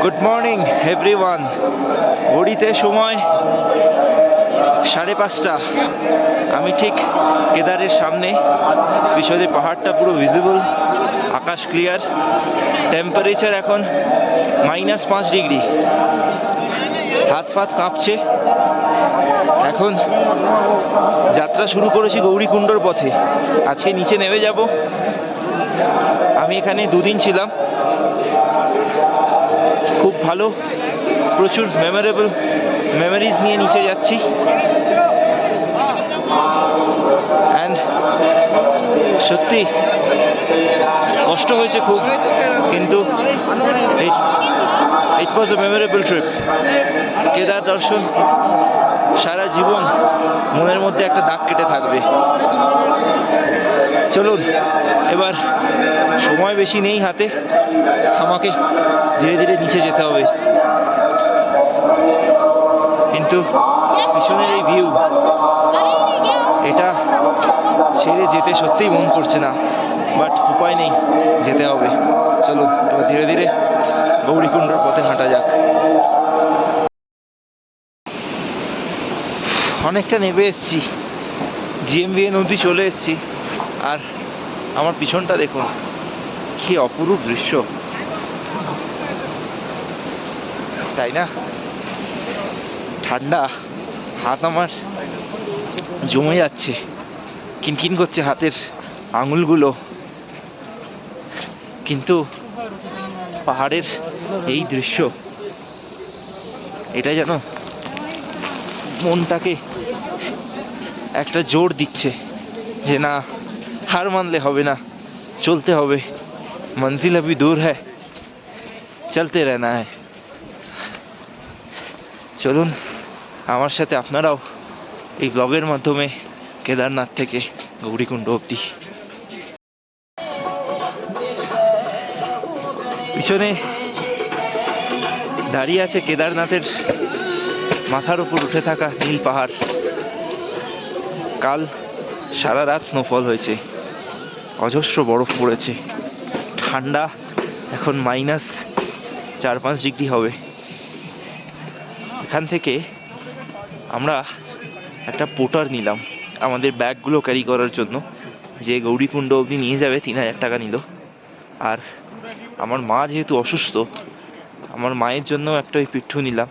Good morning everyone. ঘড়িতে সময় 5:30। আমি ঠিক কেদারের সামনে, পিছনে পাহাড়টা পুরো ভিজিবল, আকাশ ক্লিয়ার। টেম্পারেচার এখন -5 ডিগ্রি। হাত ফাত কাঁপছে। এখন যাত্রা শুরু করেছি গৌরীকুণ্ডর পথে। আজকে নিচে নেমে যাব। আমি এখানে 2 দিন ছিলাম, খুব ভালো, প্রচুর মেমোরেবল মেমোরিজ নিয়ে নিচে যাচ্ছি। অ্যান্ড সত্যি কষ্ট হয়েছে খুব, কিন্তু ইট ওয়াজ এ মেমোরেবল ট্রিপ। কেদার দর্শন সারা জীবন মনের মধ্যে একটা দাগ কেটে থাকবে। চলুন, এবার সময় বেশি নেই হাতে, আমাকে ধীরে ধীরে নিচে যেতে হবে। কিন্তু পিছনের এই ভিউ, এটা ছেড়ে যেতে সত্যিই মন করছে না, বাট উপায় নেই, যেতে হবে। চলুন এবার ধীরে ধীরে গৌরীকুণ্ডর পথে হাঁটা যাক। অনেকটা নেমে এসেছি, জিএমবিএন অবধি চলে এসেছি। আর আমার পিছনটা দেখুন, কি অপরূপ দৃশ্য, তাই না? ঠান্ডা, হাত আমার জমে যাচ্ছে, কিনকিন করছে হাতের আঙুলগুলো। কিন্তু পাহাড়ের এই দৃশ্য, এটা যেন মনটাকে একটা জোর দিচ্ছে যে না, হার মানলে হবে না, চলতে হবে। মঞ্জিল আভি দূর হ্যায়, চলতে रहना है। চলুন আমার সাথে আপনারাও এই ব্লগের মাধ্যমে কেদারনাথ থেকে গৌরীকুণ্ড অবধি। পিছনে দাঁড়িয়ে আছে কেদারনাথের মাথার উপর উঠে থাকা নীল পাহাড়। কাল সারা রাত স্নোফল হয়েছে, অজস্র বরফ পড়েছে, ঠান্ডা। এখন -4-5 ডিগ্রি হবে। এখান থেকে আমরা একটা পোটার নিলাম আমাদের ব্যাগগুলো ক্যারি করার জন্য, যে গৌরীকুণ্ড অবধি নিয়ে যাবে। 3000 টাকা নিল। আর আমার মা যেহেতু অসুস্থ, আমার মায়ের জন্য একটা ওই পিঠু নিলাম।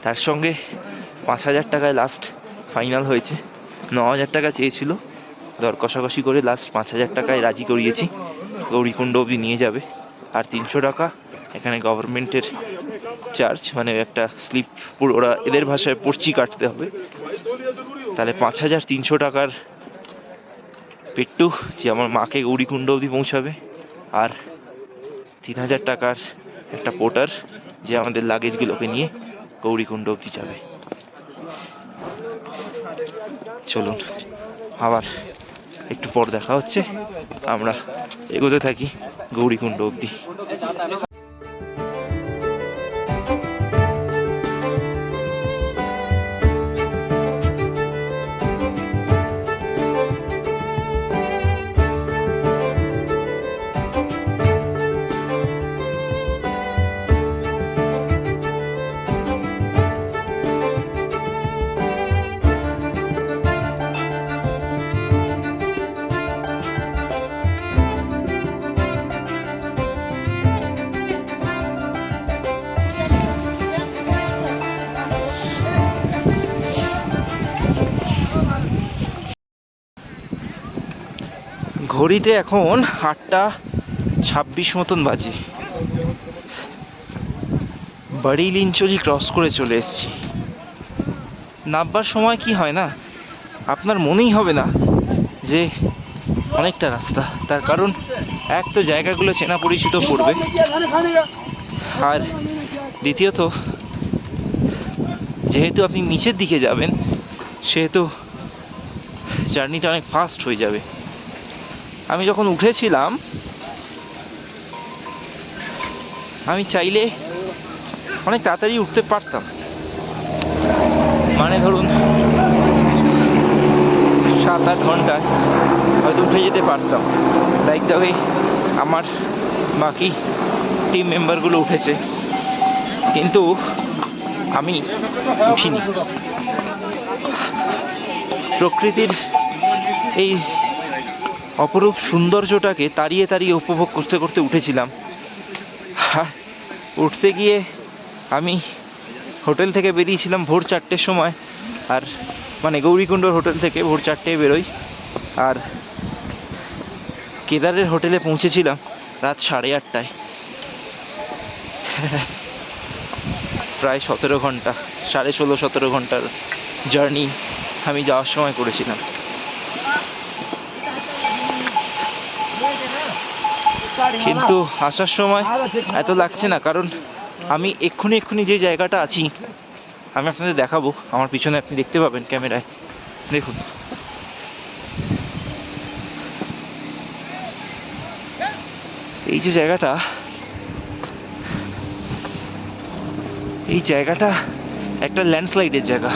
তার সঙ্গে 5000 টাকায় লাস্ট ফাইনাল হয়েছে। 9000 টাকা চেয়েছিল, দর কষাকষি করে লাস্ট 5000 টাকায় রাজি করিয়েছি। গৌরীকুণ্ড অবধি নিয়ে যাবে। আর 300 টাকা এখানে গভর্নমেন্টের চার্জ, মানে একটা স্লিপ, ওরা এদের ভাষায় পর্চি কাটতে হবে। তাহলে 5300 টাকার পেট্টু, যে আমার মাকে গৌরীকুণ্ড অবধি পৌঁছাবে। আর 3000 টাকার একটা পোটার, যে আমাদের লাগেজগুলোকে নিয়ে গৌরীকুণ্ড অবধি যাবে। চলুন আবার একটু পর দেখা হচ্ছে। আমরা এগোতে থাকি গৌরীকুণ্ড অবধি। ঘড়িতে এখন 8:26 মতন বাজে। বাড়ি লিঞ্চলি ক্রস করে চলে এসেছি। নামবার সময় কি হয় না, আপনার মনেই হবে না যে অনেকটা রাস্তা। তার কারণ এক তো জায়গাগুলো চেনা পরিচিত পড়বে, আর দ্বিতীয়ত যেহেতু আপনি নিচের দিকে যাবেন, সেহেতু জার্নিটা অনেক ফাস্ট হয়ে যাবে। আমি যখন উঠেছিলাম, আমি চাইলে অনেক তাড়াতাড়ি উঠতে পারতাম, মানে ধরুন 7-8 ঘন্টায় হয়তো উঠে যেতে পারতাম। লাইক দ্য ওয়ে আমার বাকি টিম মেম্বারগুলো উঠেছে, কিন্তু আমি উঠিনি। প্রকৃতির এই অপরূপ সৌন্দর্যটাকে তাড়িয়ে তাড়িয়ে উপভোগ করতে করতে উঠেছিলাম। আর উঠতে গিয়ে আমি হোটেল থেকে বেরিয়েছিলাম ভোর 4টের সময়, আর মানে গৌরীকুণ্ডর হোটেল থেকে ভোর 4টায় বেরোই, আর কেদারের হোটেলে পৌঁছেছিলাম রাত 8:30টায়। প্রায় 17 ঘন্টা, 16.5-17 ঘন্টার জার্নি আমি যাওয়ার সময় করেছিলাম। কিন্তু আসার সময় এত লাগছে না, কারণ আমি এক্ষুনি যে জায়গাটা আছি আমি আপনাদের দেখাবো। আমার পিছনে আপনি দেখতে পাবেন ক্যামেরায়, দেখুন। এই যে জায়গাটা, এই জায়গাটা একটা ল্যান্ডস্লাইডের জায়গা,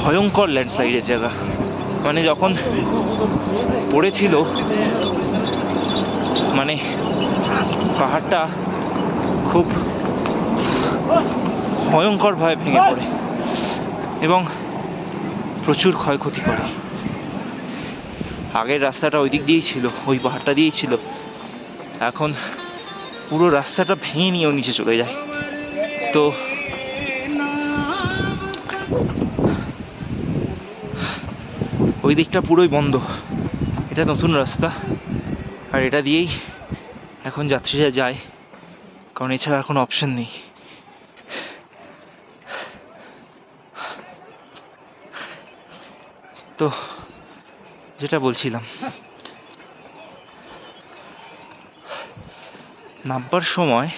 ভয়ঙ্কর ল্যান্ডস্লাইডের জায়গা। মানে যখন পড়েছিল, মানে পাহাড়টা খুব ভয়ঙ্করভাবে ভেঙে পড়ে এবং প্রচুর ক্ষয়ক্ষতি করে। আগের রাস্তাটা ওই দিক দিয়েই ছিল, ওই পাহাড়টা দিয়েই ছিল, এখন পুরো রাস্তাটা ভেঙে নিয়েও নিচে চলে যায়। তো ওই দিকটা পুরোই বন্ধ, এটা নতুন রাস্তা, আর এটা দিয়েই এখন যাত্রীরা যায়, কারণ এছাড়া আর কোনো অপশন নেই। তো যেটা বলছিলাম, নামবার সময়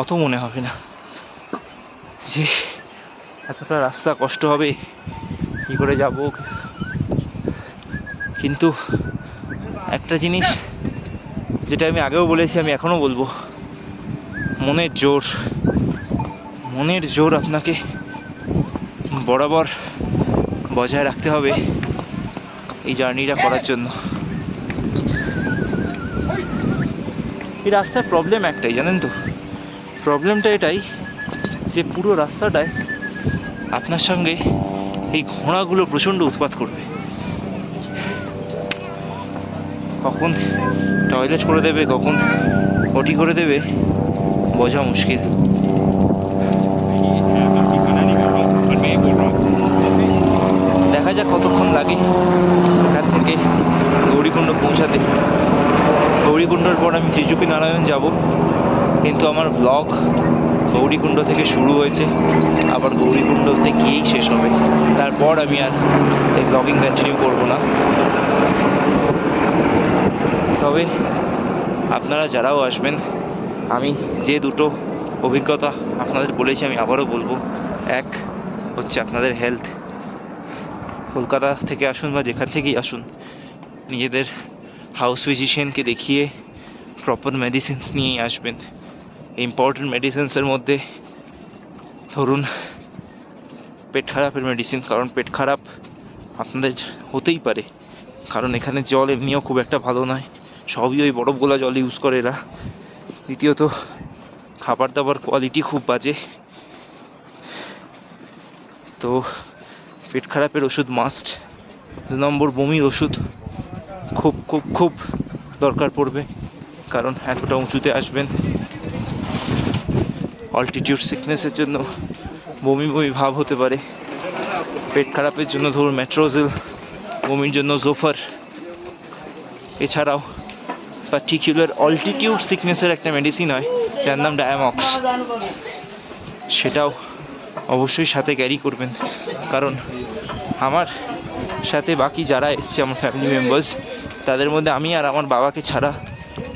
অত মনে হবে না যে এতটা রাস্তা কষ্ট হবে, কী করে যাব। কিন্তু একটা জিনিস যেটা আমি আগেও বলেছি, আমি এখনও বলবো, মনের জোর আপনাকে বরাবর বজায় রাখতে হবে এই জার্নিটা করার জন্য। এই রাস্তার প্রবলেম একটাই, জানেন তো, প্রবলেমটা এটাই যে পুরো রাস্তাটায় আপনার সঙ্গে এই ঘোড়াগুলো প্রচণ্ড উৎপাত করবে। কখন টয়লেট করে দেবে, কখন পটি করে দেবে, বোঝা মুশকিল। দেখা যাক কতক্ষণ লাগে এখান থেকে গৌরীকুণ্ড পৌঁছাতে। গৌরীকুণ্ডর পর আমি ত্রিচুপি নারায়ণ যাব, কিন্তু আমার ব্লগ গৌরীকুণ্ড থেকে শুরু হয়েছে, আবার গৌরীকুণ্ডতে গিয়েই শেষ হবে। তারপর আমি আর এই ব্লগিং কন্টিনিউ করবো না। তবে আপনারা যারাও আসবেন, আমি যে দুটো অভিজ্ঞতা আপনাদের বলেছি আমি আবারও বলবো। এক হচ্ছে আপনাদের হেলথ, কলকাতা থেকে আসুন বা যেখান থেকেই আসুন, নিজেদের হাউস ফিজিশিয়ানকে দেখিয়ে প্রপার মেডিসিনস নিয়েই আসবেন। ইম্পর্টেন্ট মেডিসিনসের মধ্যে ধরুন পেট খারাপের মেডিসিন, কারণ পেট খারাপ আপনাদের হতেই পারে, কারণ এখানে জল এমনিও খুব একটা ভালো নয়, সবই ওই বরফ গোলা জল ইউজ করে এরা। দ্বিতীয়ত খাবার দাবার কোয়ালিটি খুব বাজে। তো পেট খারাপের ওষুধ মাস্ট। 2 নম্বর বমির ওষুধ খুব খুব খুব দরকার পড়বে, কারণ এতটা উঁচুতে আসবেন। অল্টিটিউড সিকনেসের জন্য বমি বমি ভাব হতে পারে। পেট খারাপের জন্য ধরুন মেট্রোজেল, বমির জন্য জোফার। এছাড়াও পার্টিকুলার অল্টিটিউড সিকনেসের একটা মেডিসিন হয় যার নাম ডায়ামক্স, সেটাও অবশ্যই সাথে ক্যারি করবেন, কারণ আমার সাথে বাকি যারা এসছে আমার ফ্যামিলি মেম্বার্স, তাদের মধ্যে আমি আর আমার বাবাকে ছাড়া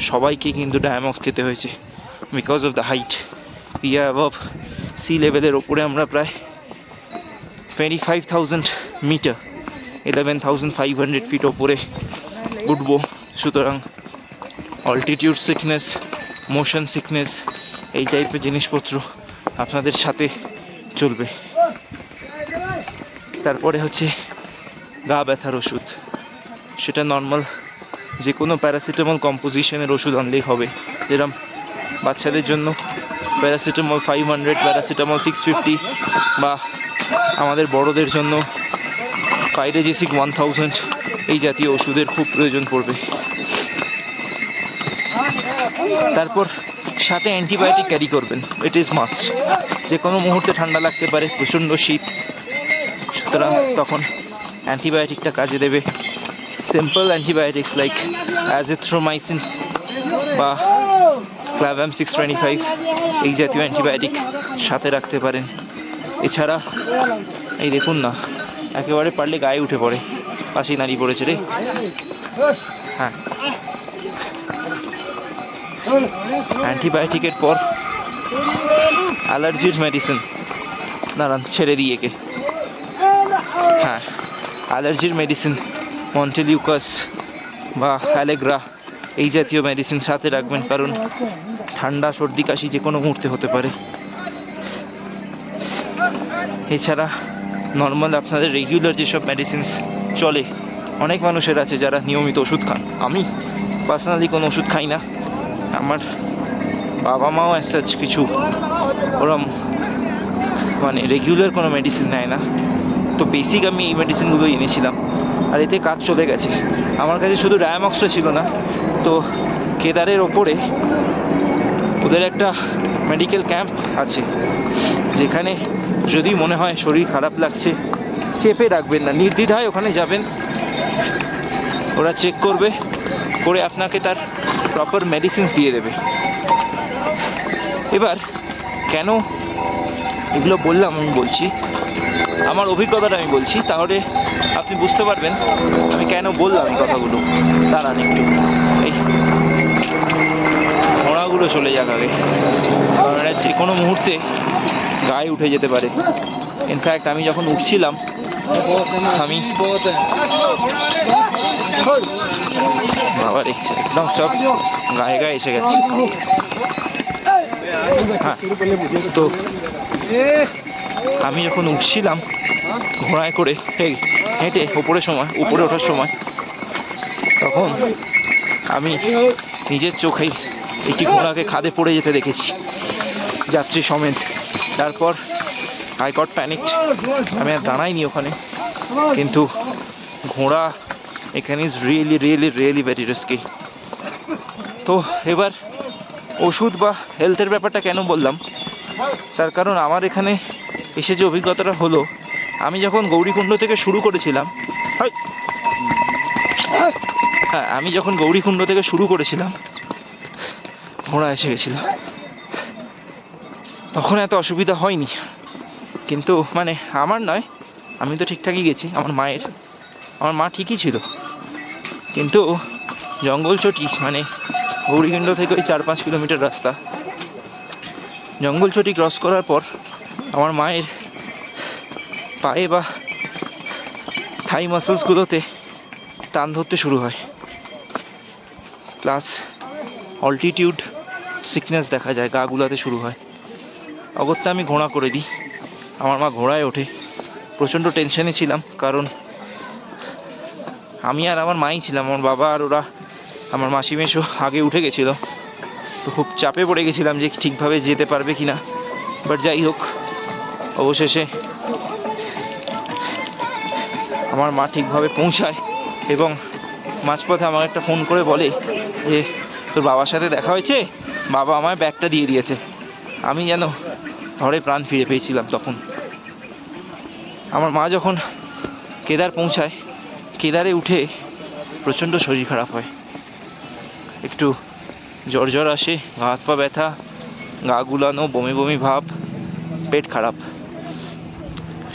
সবাইকে কিন্তু ডায়ামক্স খেতে হয়েছে, because of the height. We are above sea লেভেলের ওপরে আমরা প্রায় 25,000 মিটার, 11,500 ফিট ওপরে উঠবো। সুতরাং অল্টিটিউড সিকনেস, মোশন সিকনেস, এই টাইপের জিনিসপত্র আপনাদের সাথে চলবে। তারপরে হচ্ছে গা ব্যথার ওষুধ, সেটা নর্মাল যে কোনো প্যারাসিটামল কম্পোজিশনের ওষুধ আনলেই হবে। যেরকম বাচ্চাদের জন্য প্যারাসিটামল 500, প্যারাসিটামল 650, বা আমাদের বড়দের জন্য পাইরেজেসিক 1000, এই জাতীয় ওষুধের খুব প্রয়োজন পড়বে। তারপর সাথে অ্যান্টিবায়োটিক ক্যারি করবেন, ইট ইজ মাস্ট। যে কোনো মুহূর্তে ঠান্ডা লাগতে পারে, প্রচণ্ড শীত, সুতরাং তখন অ্যান্টিবায়োটিকটা কাজে দেবে। সিম্পল অ্যান্টিবায়োটিক্স লাইক অ্যাজিথ্রোমাইসিন বা ক্লাভ্যাম 625, এই জাতীয় অ্যান্টিবায়োটিক সাথে রাখতে পারেন। এছাড়া এই দেখুন না, একেবারে পারলে গায়ে উঠে পড়ে, পাশেই নাড়ি পড়েছে রে। হ্যাঁ, অ্যান্টিবায়োটিকের পর অ্যালার্জির মেডিসিন। দাঁড়ান, ছেড়ে দিয়ে কে। হ্যাঁ, অ্যালার্জির মেডিসিন মন্টেলিউকাস বা অ্যালেগ্রা, এই জাতীয় মেডিসিন সাথে রাখবেন, কারণ ঠান্ডা, সর্দি, কাশি যে কোনো মুহূর্তে হতে পারে। এছাড়া নর্মাল আপনাদের রেগুলার যেসব মেডিসিনস চলে, অনেক মানুষের আছে যারা নিয়মিত ওষুধ খান। আমি পার্সোনালি কোনো ওষুধ খাই না। আমার বাবা মাও অ্যাজ কিছু ওরম মানে রেগুলার কোনো মেডিসিন নেয় না, তো বেসিক আমি এই মেডিসিনগুলো এনেছিলাম, আর এতে কাজ চলে গেছে। আমার কাছে শুধু ডায়ামক্সটা ছিল না, তো কেদারের ওপরে ওদের একটা মেডিকেল ক্যাম্প আছে, যেখানে যদি মনে হয় শরীর খারাপ লাগছে, চেপে রাখবেন না, নির্দ্বিধায় ওখানে যাবেন, ওরা চেক করবে, করে আপনাকে তার প্রপার মেডিসিনস দিয়ে দেবে। এবার কেন এগুলো বললাম, আমি বলছি আমার অভিজ্ঞতাটা আমি বলছি, তাহলে আপনি বুঝতে পারবেন আমি কেন বললাম এই কথাগুলো। দাঁড়ান একটু, এই ঘোড়াগুলো চলে যাক আগে, কারণ এটা যে কোনো মুহূর্তে গায়ে উঠে যেতে পারে। ইনফ্যাক্ট আমি যখন উঠছিলাম, আমি বাবা রে, একদম সব গায়ে গায়ে এসে গেছে। হ্যাঁ, তো আমি যখন উঠছিলাম ঘোড়ায় করে হেঁটে উপরে ওঠার সময়, তখন আমি নিজের চোখেই একটি ঘোড়াকে খাদে পড়ে যেতে দেখেছি, যাত্রী সমেত। তারপর আই গট প্যানিকড, আমি আর দাঁড়াইনি ওখানে, কিন্তু ঘোড়া এখানে is really really really very risky. তো এবার ওষুধ বা হেলথের ব্যাপারটা কেন বললাম, তার কারণ আমার এখানে এসে যে অভিজ্ঞতাটা হলো, আমি যখন গৌরীকুণ্ড থেকে শুরু করেছিলাম, ঘোড়া এসে গেছিল, তখন এত অসুবিধা হয়নি। কিন্তু মানে আমার নয়, আমি তো ঠিকঠাকই গেছি, আমার মা ঠিকই ছিল, কিন্তু জঙ্গলচটি মানে গৌরীকুণ্ড থেকে ওই 4-5 কিলোমিটার রাস্তা, জঙ্গলচটি ক্রস করার পর আমার মায়ের পায়ে বা থাই মাসেলসগুলোতে টান ধরতে শুরু হয়, প্লাস অল্টিটিউড সিকনেস দেখা যায়, গা গুলাতে শুরু হয়। অগত্যা আমি ঘোড়া করে দিই, আমার মা ঘোড়ায় ওঠে। প্রচণ্ড টেনশনে ছিলাম, কারণ আমি আর আমার মাই ছিলাম, আমার বাবা আর ওরা আমার মাসি মেশো আগে উঠে গেছিলো, তো খুব চাপে পড়ে গেছিলাম যে ঠিকভাবে যেতে পারবে কি না। বাট যাই হোক, অবশেষে আমার মা ঠিকভাবে পৌঁছায়, এবং মাঝপথে আমার একটা ফোন করে বলে যে তোর বাবার সাথে দেখা হয়েছে, বাবা আমায় ব্যাগটা দিয়ে দিয়েছে। আমি যেন ঘরে প্রাণ ফিরে পেয়েছিলাম তখন। আমার মা যখন কেদার পৌঁছায়, কেদারে উঠে প্রচণ্ড শরীর খারাপ হয়, একটু জ্বর আসে, গা হাত পা ব্যথা, গা গুলানো, বমি বমি ভাব, পেট খারাপ,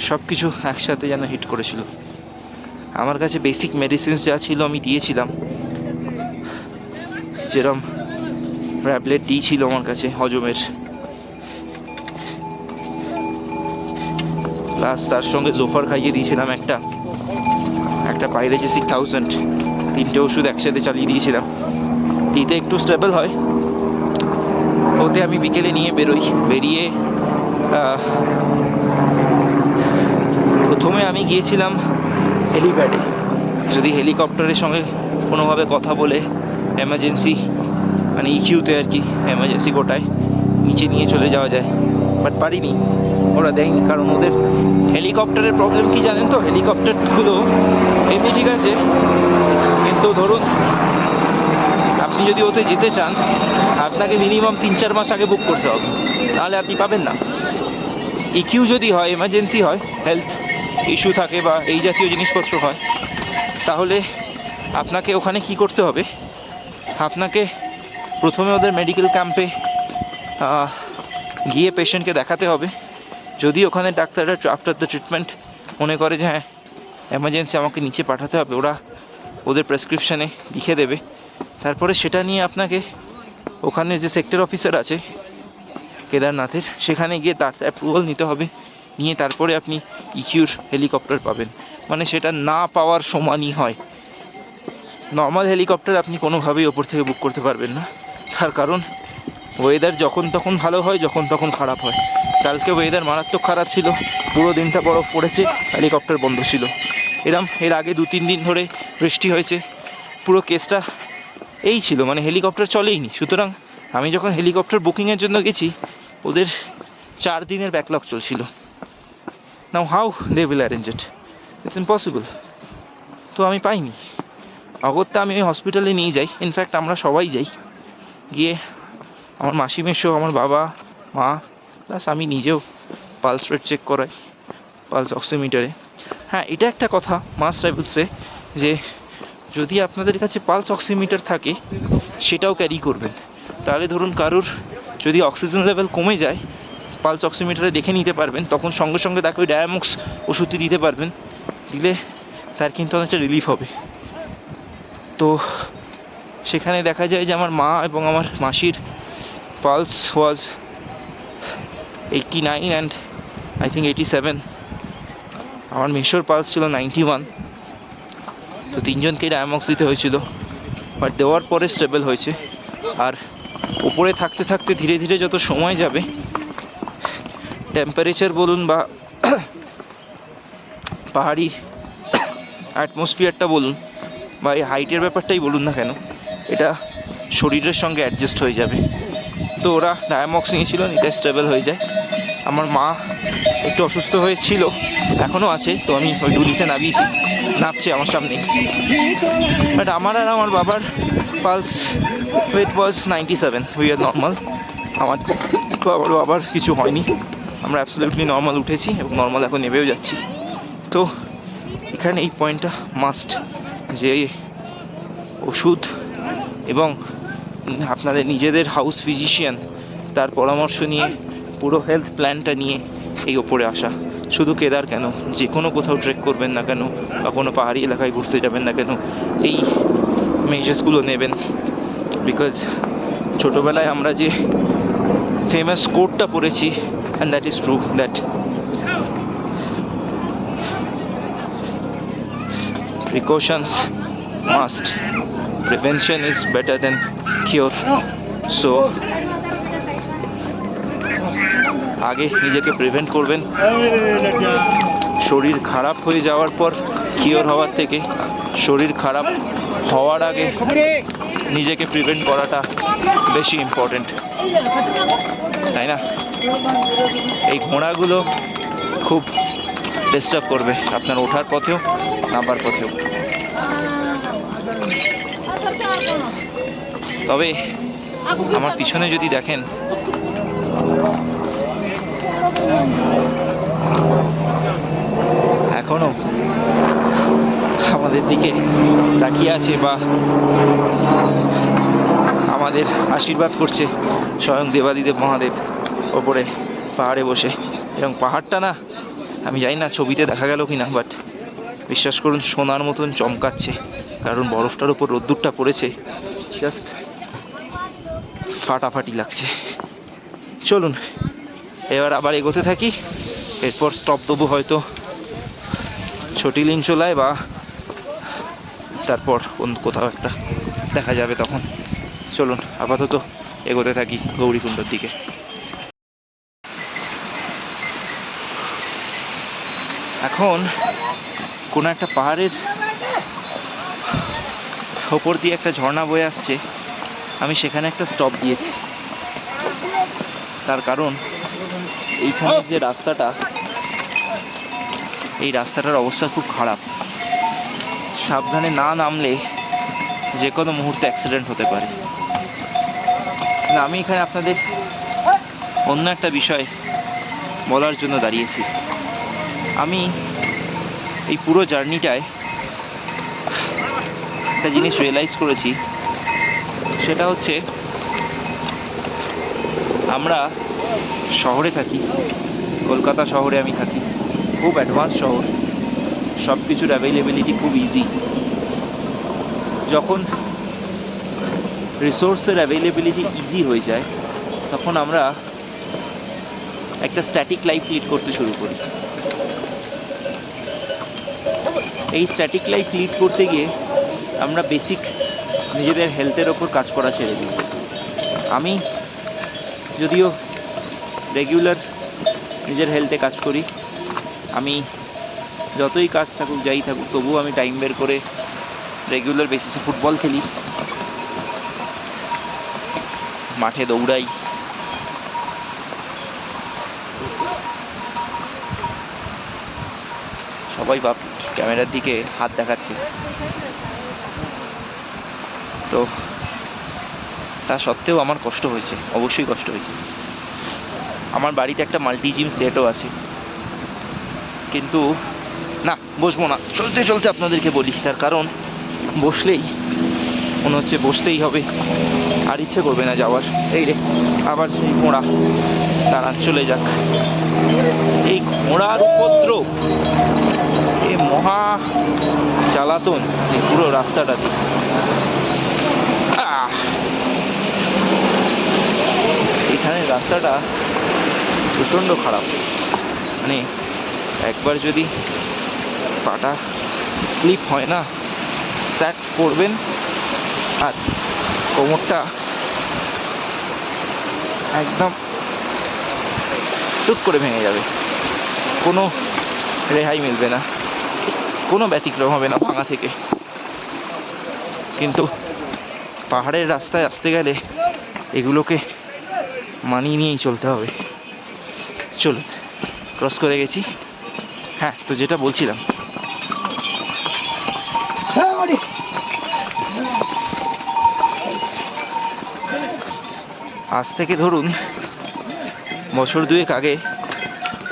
সব কিছু একসাথে যেন হিট করেছিল। আমার কাছে বেসিক মেডিসিনস যা ছিল আমি দিয়েছিলাম, যেরকম ট্যাবলেট ডি ছিল আমার কাছে হজমের, প্লাস তার সঙ্গে জোফার খাইয়ে দিয়েছিলাম একটা পাইরেজেসিক 1000, 3টে ওষুধ একসাথে চালিয়ে দিয়েছিলাম। টিতে একটু স্টেবল হয়, ওতে আমি বিকেলে নিয়ে বেরিয়ে প্রথমে আমি গিয়েছিলাম হেলিপ্যাডে। যদি হেলিকপ্টারের সঙ্গে কোনোভাবে কথা বলে এমার্জেন্সি মানে ইকিউতে আর কি, এমার্জেন্সি কোটায় নিচে নিয়ে চলে যাওয়া যায়, বাট পারিনি, ওরা দেয়নি। কারণ ওদের হেলিকপ্টারের প্রবলেম কি জানেন তো, হেলিকপ্টারগুলো এমনি ঠিক আছে, কিন্তু ধরুন আপনি যদি ওতে যেতে চান আপনাকে মিনিমাম 3-4 মাস আগে বুক করতে হবে, নাহলে আপনি পাবেন না। ইকিউ যদি হয়, এমার্জেন্সি হয়, হেলথ ইস্যু থাকে বা এই জাতীয় জিনিসপত্র হয়, তাহলে আপনাকে ওখানে কি করতে হবে, আপনাকে প্রথমে ওদের মেডিকেল ক্যাম্পে গিয়ে পেশেন্টকে দেখাতে হবে। যদি ওখানে ডাক্তাররা আফটার দ্য ট্রিটমেন্ট মনে করে যে হ্যাঁ এমার্জেন্সি আমাকে নিচে পাঠাতে হবে, ওরা ওদের প্রেসক্রিপশানে লিখে দেবে। তারপরে সেটা নিয়ে আপনাকে ওখানে যে সেক্টর অফিসার আছে কেদারনাথের, সেখানে গিয়ে তার অ্যাপ্রুভাল নিতে হবে, নিয়ে তারপরে আপনি ইকিউর হেলিকপ্টার পাবেন। মানে সেটা না পাওয়ার সমানই হয়। নর্মাল হেলিকপ্টার আপনি কোনোভাবেই ওপর থেকে বুক করতে পারবেন না, তার কারণ ওয়েদার যখন তখন ভালো হয়, যখন তখন খারাপ হয়। কালকে ওয়েদার মারাত্মক খারাপ ছিল, পুরো দিনটা বরফ পড়েছে, হেলিকপ্টার বন্ধ ছিল। এর আগে 2-3 দিন ধরে বৃষ্টি হয়েছে, পুরো কেসটা এই ছিল, মানে হেলিকপ্টার চলেইনি। সুতরাং আমি যখন হেলিকপ্টার বুকিংয়ের জন্য গেছি, ওদের 4 দিনের ব্যাকলগ চলছিল। Now how they will arrange it, it's impossible. তো আমি পাইনি। অগত্যা আমি ওই হসপিটালে নিয়ে যাই, ইনফ্যাক্ট আমরা সবাই যাই, গিয়ে আমার মাসি মেশো, আমার বাবা মা প্লাস আমি নিজেও পালস রেট চেক করাই পালস অক্সিমিটারে। হ্যাঁ, এটা একটা কথা মাস্ট আই উইল সে, যে যদি আপনাদের কাছে পালস অক্সিমিটার থাকে সেটাও ক্যারি করবেন। তাহলে ধরুন কারুর যদি অক্সিজেন লেভেল কমে যায়, পালস অক্সিমিটারে দেখে নিতে পারবেন, তখন সঙ্গে সঙ্গে তাকে ওই ডায়ামক্স ওষুধটি দিতে পারবেন, দিলে তার কিন্তু অনেকটা রিলিফ হবে। তো সেখানে দেখা যায় যে আমার মা এবং আমার মাসির pulse was 89 and I think 87। আমার মেশোর পালস ছিল 91। তো তিনজনকেই ডায়ামক্স দিতে হয়েছিল, বাট দেওয়ার পরে স্টেবল হয়েছে। আর উপরে থাকতে থাকতে ধীরে ধীরে যত সময় যাবে, টেম্পারেচার বলুন বা পাহাড়ি অ্যাটমসফিয়ারটা বলুন বা এই হাইটের ব্যাপারটাই বলুন না কেন, এটা শরীরের সঙ্গে অ্যাডজাস্ট হয়ে যাবে। তো ওরা ডায়ামক্স নিয়েছিল, নিতে স্টেবল হয়ে যায়। আমার মা একটু অসুস্থ হয়েছিল, এখনও আছে, তো আমি ওই ডুলিতে নামিয়েছি, নামছে আমার সামনে। বাট আমার আর আমার বাবার pulse weight was 97, we are normal. আমার বাবার কিছু হয়নি, আমরা অ্যাবসলিউটলি নর্মাল উঠেছি এবং নর্মাল এখন নেবেও যাচ্ছি। তো এখানে এই পয়েন্টটা মাস্ট, যে ওষুধ এবং আপনাদের নিজেদের হাউস ফিজিশিয়ান তার পরামর্শ নিয়ে পুরো হেলথ প্ল্যানটা নিয়ে এই ওপরে আসা। শুধু কেদার কেন, যে কোনো কোথাও ট্রেক করবেন না কেন বা কোনো পাহাড়ি এলাকায় ঘুরতে যাবেন না কেন, এই মেজার্সগুলো নেবেন। বিকজ ছোটোবেলায় আমরা যে ফেমাস কোটটা পড়েছি, and that is true, that precautions must, prevention is better than cure. So আগে নিজেকে প্রিভেন্ট করবেন, শরীর খারাপ হয়ে যাওয়ার পর কিওর হওয়ার থেকে শরীর খারাপ হওয়ার আগে নিজেকে প্রিভেন্ট করাটা বেশি ইম্পর্টেন্ট, তাই না? এই ঘোড়াগুলো খুব ডিস্টার্ব করবে আপনার ওঠার পথেও নামার পথেও। তবে আমার পিছনে যদি দেখেন, এখনো আমাদের দিকে তাকিয়ে আছে বা আমাদের আশীর্বাদ করছে স্বয়ং দেবাদিদেব মহাদেব ওপরে পাহাড়ে বসে। এবং পাহাড়টা না, আমি জানি না ছবিতে দেখা গেল কি না, বাট বিশ্বাস করুন সোনার মতন চমকাচ্ছে, কারণ বরফটার উপর রোদ্দুরটা পড়েছে, জাস্ট ফাটাফাটি লাগছে। চলুন এবার আবার এগোতে থাকি, এরপর স্টপ দেবো হয়তো ছোটিলিংচলায় বা তারপর কোথাও একটা দেখা যাবে তখন। চলুন আপাতত এগোতে থাকি গৌরীকুণ্ডর দিকে। এখন কোনো একটা পাহাড়ের ওপর দিয়ে একটা ঝর্ণা বয়ে আসছে, আমি সেখানে একটা স্টপ দিয়েছি। তার কারণ এইখানে যে রাস্তাটা, এই রাস্তাটার অবস্থা খুব খারাপ। সাবধানে না নামলে যে কোনো মুহূর্তে অ্যাক্সিডেন্ট হতে পারে। না, আমি এখানে আপনাদের অন্য একটা বিষয় বলার জন্য দাঁড়িয়েছি। আমি এই পুরো জার্নিটায় একটা জিনিস রিয়েলাইজ করেছি, সেটা হচ্ছে আমরা শহরে থাকি, কলকাতা শহরে আমি থাকি, খুব অ্যাডভান্স শহর, সব কিছুর অ্যাভেলেবিলিটি খুব ইজি। যখন রিসোর্সের অ্যাভেলেবিলিটি ইজি হয়ে যায়, তখন আমরা একটা স্ট্যাটিক লাইফ লিড করতে শুরু করি। এই স্ট্যাটিক লাইফ লিড করতে গিয়ে আমরা বেসিক নিজেদের হেলথের ওপর কাজ করা ছেড়ে দিই। আমি যদিও রেগুলার নিজের হেলথে কাজ করি, আমি যতই কাজ থাকুক যাই থাকুক, তবুও আমি টাইম বের করে রেগুলার বেসিসে ফুটবল খেলি, মাঠে দৌড়াই। সবাই ক্যামেরার দিকে হাত দেখাচ্ছে, তো তা সত্ত্বেও আমার কষ্ট হয়েছে, অবশ্যই কষ্ট হয়েছে। আমার বাড়িতে একটা মাল্টি জিম সেটও আছে, কিন্তু না, বসবো না। চলতে চলতে আপনাদেরকে বলি, তার কারণ বসলেই মনে হচ্ছে বসতেই হবে, আর ইচ্ছে করবে না যাওয়ার। এই রে, আবার সেই ঘোড়া, তারা চলে যাক। এই ঘোড়ার উপদ্রব, এই মহা জ্বালাতন এই পুরো রাস্তাটাতে। এখানে রাস্তাটা প্রচণ্ড খারাপ, মানে একবার যদি পাটা স্লিপ হয় না, স্যাট করবেন আর কোমরটা একদম টুক করে ভেঙে যাবে, কোনো রেহাই মিলবে না, কোনো ব্যতিক্রম হবে না ভাঙা থেকে। কিন্তু পাহাড়ের রাস্তায় আসতে গেলে এগুলোকে মানিয়ে নিয়েই চলতে হবে। চলুন, ক্রস করে গেছি। হ্যাঁ, তো যেটা বলছিলাম, আজ থেকে ধরুন বছর দুয়েক আগে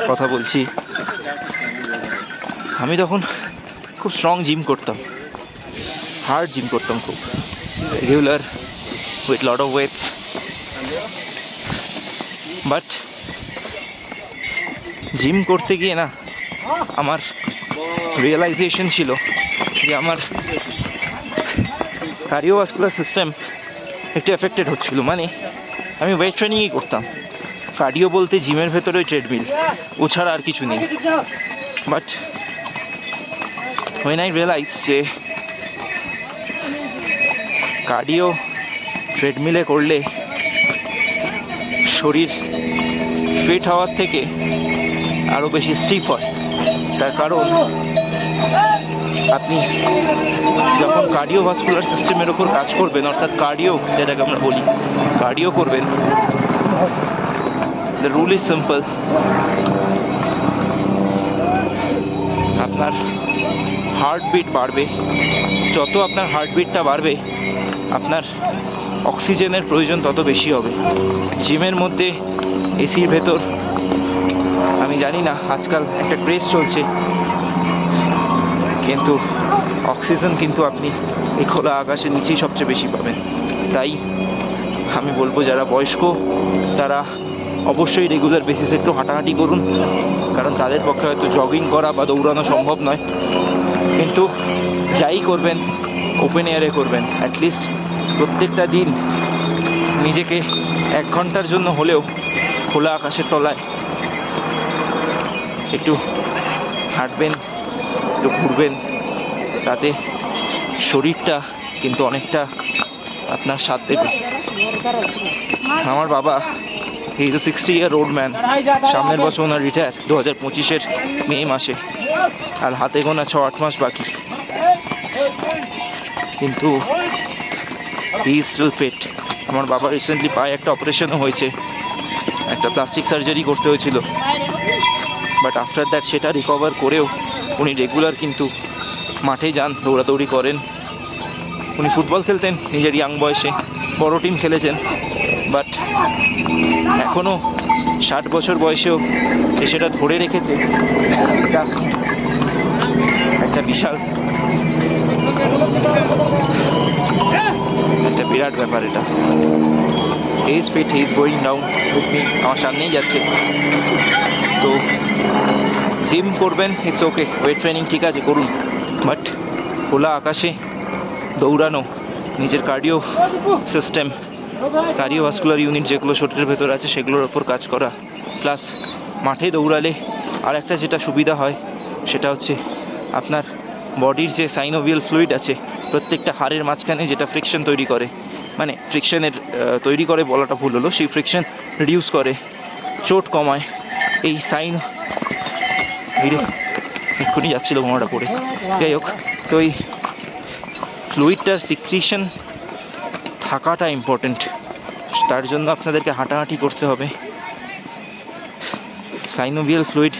কথা বলছি, আমি তখন খুব স্ট্রং জিম করতাম, হার্ড জিম করতাম, খুব regular with lot of weights. But gym করতে গিয়ে না, আমার রিয়েলাইজেশন ছিল যে আমার কার্ডিওভাস্কুলার সিস্টেম একটু এফেক্টেড হচ্ছিল। মানে আমি ওয়েট ট্রেনিংই করতাম, কার্ডিও বলতে জিমের ভেতরে ট্রেডমিল, ও ছাড়া আর কিছু নেই। বাট when I realized যে কার্ডিও ট্রেডমিলে করলে শরীর ফিট হওয়ার থেকে আরও বেশি স্টিফ হয়। তার কারণ আপনি যখন কার্ডিওভাস্কুলার সিস্টেমের ওপর কাজ করবেন, অর্থাৎ কার্ডিও যেটাকে আমরা বলি, কার্ডিও করবেন, দ্য রুল ইজ সিম্পল। আপনার হার্টবিট বাড়বে, যত আপনার হার্টবিটটা বাড়বে আপনার অক্সিজেনের প্রয়োজন তত বেশি হবে। জিমের মধ্যে এসির ভেতর, আমি জানি না, আজকাল একটা ক্রেজ চলছে, কিন্তু অক্সিজেন কিন্তু আপনি এই খোলা আকাশের নিচেই সবচেয়ে বেশি পাবেন। তাই আমি বলবো, যারা বয়স্ক তারা অবশ্যই রেগুলার বেসিসে একটু হাঁটাহাঁটি করুন, কারণ তাদের পক্ষে হয়তো জগিং করা বা দৌড়ানো সম্ভব নয়, কিন্তু যাই করবেন ওপেন এয়ারে করবেন। অ্যাটলিস্ট প্রত্যেকটা দিন নিজেকে 1 ঘন্টার জন্য হলেও খোলা আকাশের তলায় একটু হাঁটবেন, একটু ঘুরবেন, তাতে শরীরটা কিন্তু অনেকটা আপনার সাথ দেবে। আমার বাবা, he is a 60-year-old man, সামনের বছর ওনার রিটায়ার, 2025-এর মে মাসে, আর হাতে গোনা 6-8 মাস বাকি। কিন্তু হি ইজ স্টিল ফিট। আমার বাবা রিসেন্টলি পায়ে একটা অপারেশনও হয়েছে, একটা প্লাস্টিক সার্জারি করতে হয়েছিল, বাট আফটার দ্যাট সেটা রিকভার করেও উনি রেগুলার কিন্তু মাঠে যান, দৌড়াদৌড়ি করেন। উনি ফুটবল খেলতেন নিজের ইয়াং বয়সে, বড় টিম খেলেছেন, বাট এখনও 60 বছর বয়সেও সে সেটা ধরে রেখেছে। এটা একটা বিশাল, একটা বিরাট ব্যাপার এটা। He is fit, he is going down with me, আমার সামনেই যাচ্ছে। তো জিম করবেন, ইটস ওকে, ওয়েট ট্রেনিং ঠিক আছে করুন, বাট খোলা আকাশে দৌড়ানো, নিজের কার্ডিও সিস্টেম, কার্ডিওভাস্কুলার ইউনিট যেগুলো শরীরের ভেতর আছে সেগুলোর ওপর কাজ করা, প্লাস মাঠে দৌড়ালে আর একটা যেটা সুবিধা হয় সেটা হচ্ছে আপনার বডির যে সাইনোভিয়াল ফ্লুইড আছে প্রত্যেকটা হাড়ের মাঝখানে, যেটা ফ্রিকশন তৈরি করে, মানে ফ্রিকশনের তৈরি করে বলাটা ভুল হলো, সেই ফ্রিকশন রিডিউস করে, চোট কমায়। এই এক্ষুনি যাচ্ছিলো ঘোড়াটা পড়ে, যাই হোক। তো এই ফ্লুইডটার সিক্রিশন থাকাটা ইম্পর্টেন্ট, তার জন্য আপনাদেরকে হাঁটাহাঁটি করতে হবে। সাইনোভিয়াল ফ্লুইড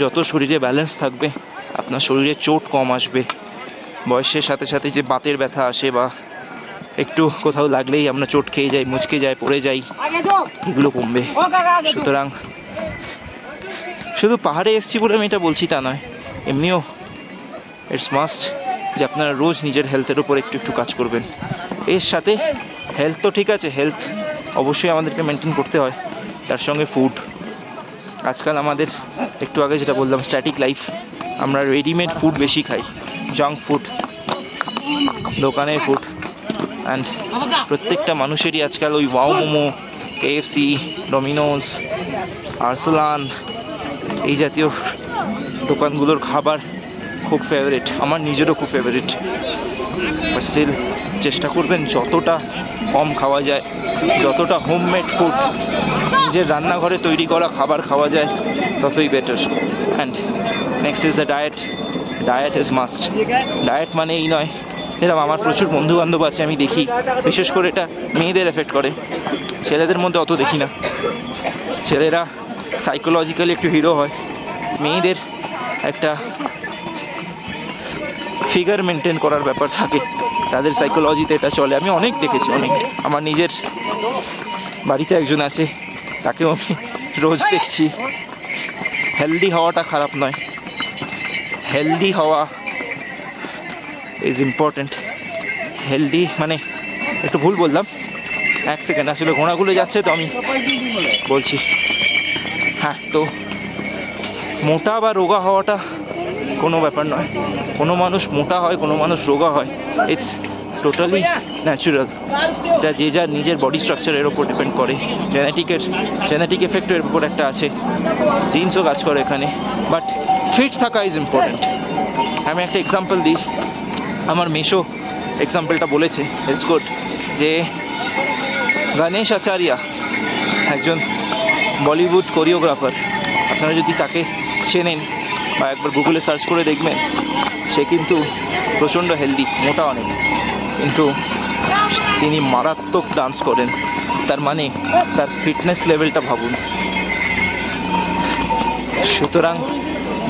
যত শরীরে ব্যালেন্স থাকবে আপনার শরীরে চোট কম আসবে। বয়সের সাথে সাথে যে বাতের ব্যথা আসে বা একটু কোথাও লাগলেই আমরা চোট খেয়ে যাই, মুচকে যাই, পড়ে যাই, এগুলো কমবে। সুতরাং শুধু পাহাড়ে এসছি বলে আমি এটা বলছি তা নয়, এমনিও ইটস মাস্ট যে আপনারা রোজ নিজের হেলথের উপর একটু একটু কাজ করবেন। এর সাথে হেলথ তো ঠিক আছে, হেলথ অবশ্যই আমাদেরকে মেনটেন করতে হয়, তার সঙ্গে ফুড। আজকাল আমাদের একটু আগে যেটা বললাম স্ট্যাটিক লাইফ, আমরা রেডিমেড ফুড বেশি খাই, জাঙ্ক ফুড, দোকানের ফুড। অ্যান্ড প্রত্যেকটা মানুষেরই আজকাল ওই Wow Momo, KFC, Domino's, Arsalan এই জাতীয় দোকানগুলোর খাবার খুব ফেভারিট, আমার নিজেরও খুব ফেভারিট। বাট স্টিল চেষ্টা করবেন যতটা কম খাওয়া যায়, যতটা হোমমেড ফুড, নিজের রান্নাঘরে তৈরি করা খাবার খাওয়া যায় ততই better. And next is the diet. Diet is must. Diet মানে এই নয়, এরকম আমার প্রচুর বন্ধু বান্ধব আছে আমি দেখি, বিশেষ করে এটা মেয়েদের এফেক্ট করে, ছেলেদের মধ্যে অত দেখি না। ছেলেরা সাইকোলজিক্যালি একটু হিরো হয়, মেয়েদের একটা ফিগার মেনটেন করার ব্যাপার থাকে, তাদের সাইকোলজিতে এটা চলে। আমি অনেক দেখেছি, অনেক। আমার নিজের বাড়িতে একজন আছে, তাকেও আমি রোজ দেখছি। হেলদি হওয়াটা খারাপ নয়, হেলদি হওয়া ইজ ইম্পর্টেন্ট। হেলদি মানে একটু ভুল বললাম, এক সেকেন্ড, আসলে ঘোড়াগুলো যাচ্ছে তো আমি বলছি। হ্যাঁ, তো মোটা বা রোগা হওয়াটা কোনো ব্যাপার নয়। কোনো মানুষ মোটা হয়, কোনো মানুষ রোগা হয়, ইটস টোটালি ন্যাচুরাল। এটা যে যার নিজের বডি স্ট্রাকচারের ওপর ডিপেন্ড করে, জেনেটিক এফেক্টের উপর একটা আছে, জিন্সও কাজ করে এখানে। বাট ফিট থাকা ইজ ইম্পর্টেন্ট। আমি একটা এক্সাম্পল দিই, আমার মেশো এক্সাম্পলটা বলেছে, ইটস গুড, যে গণেশ আচার্য একজন বলিউড কোরিওগ্রাফার, আপনারা যদি তাকে চেনেন বা একবার গুগলে সার্চ করে দেখবেন, সে কিন্তু প্রচণ্ড হেলদি, মোটা অনেক, কিন্তু তিনি মারাত্মক ডান্স করেন। তার মানে তার ফিটনেস লেভেলটা ভাবুন। সুতরাং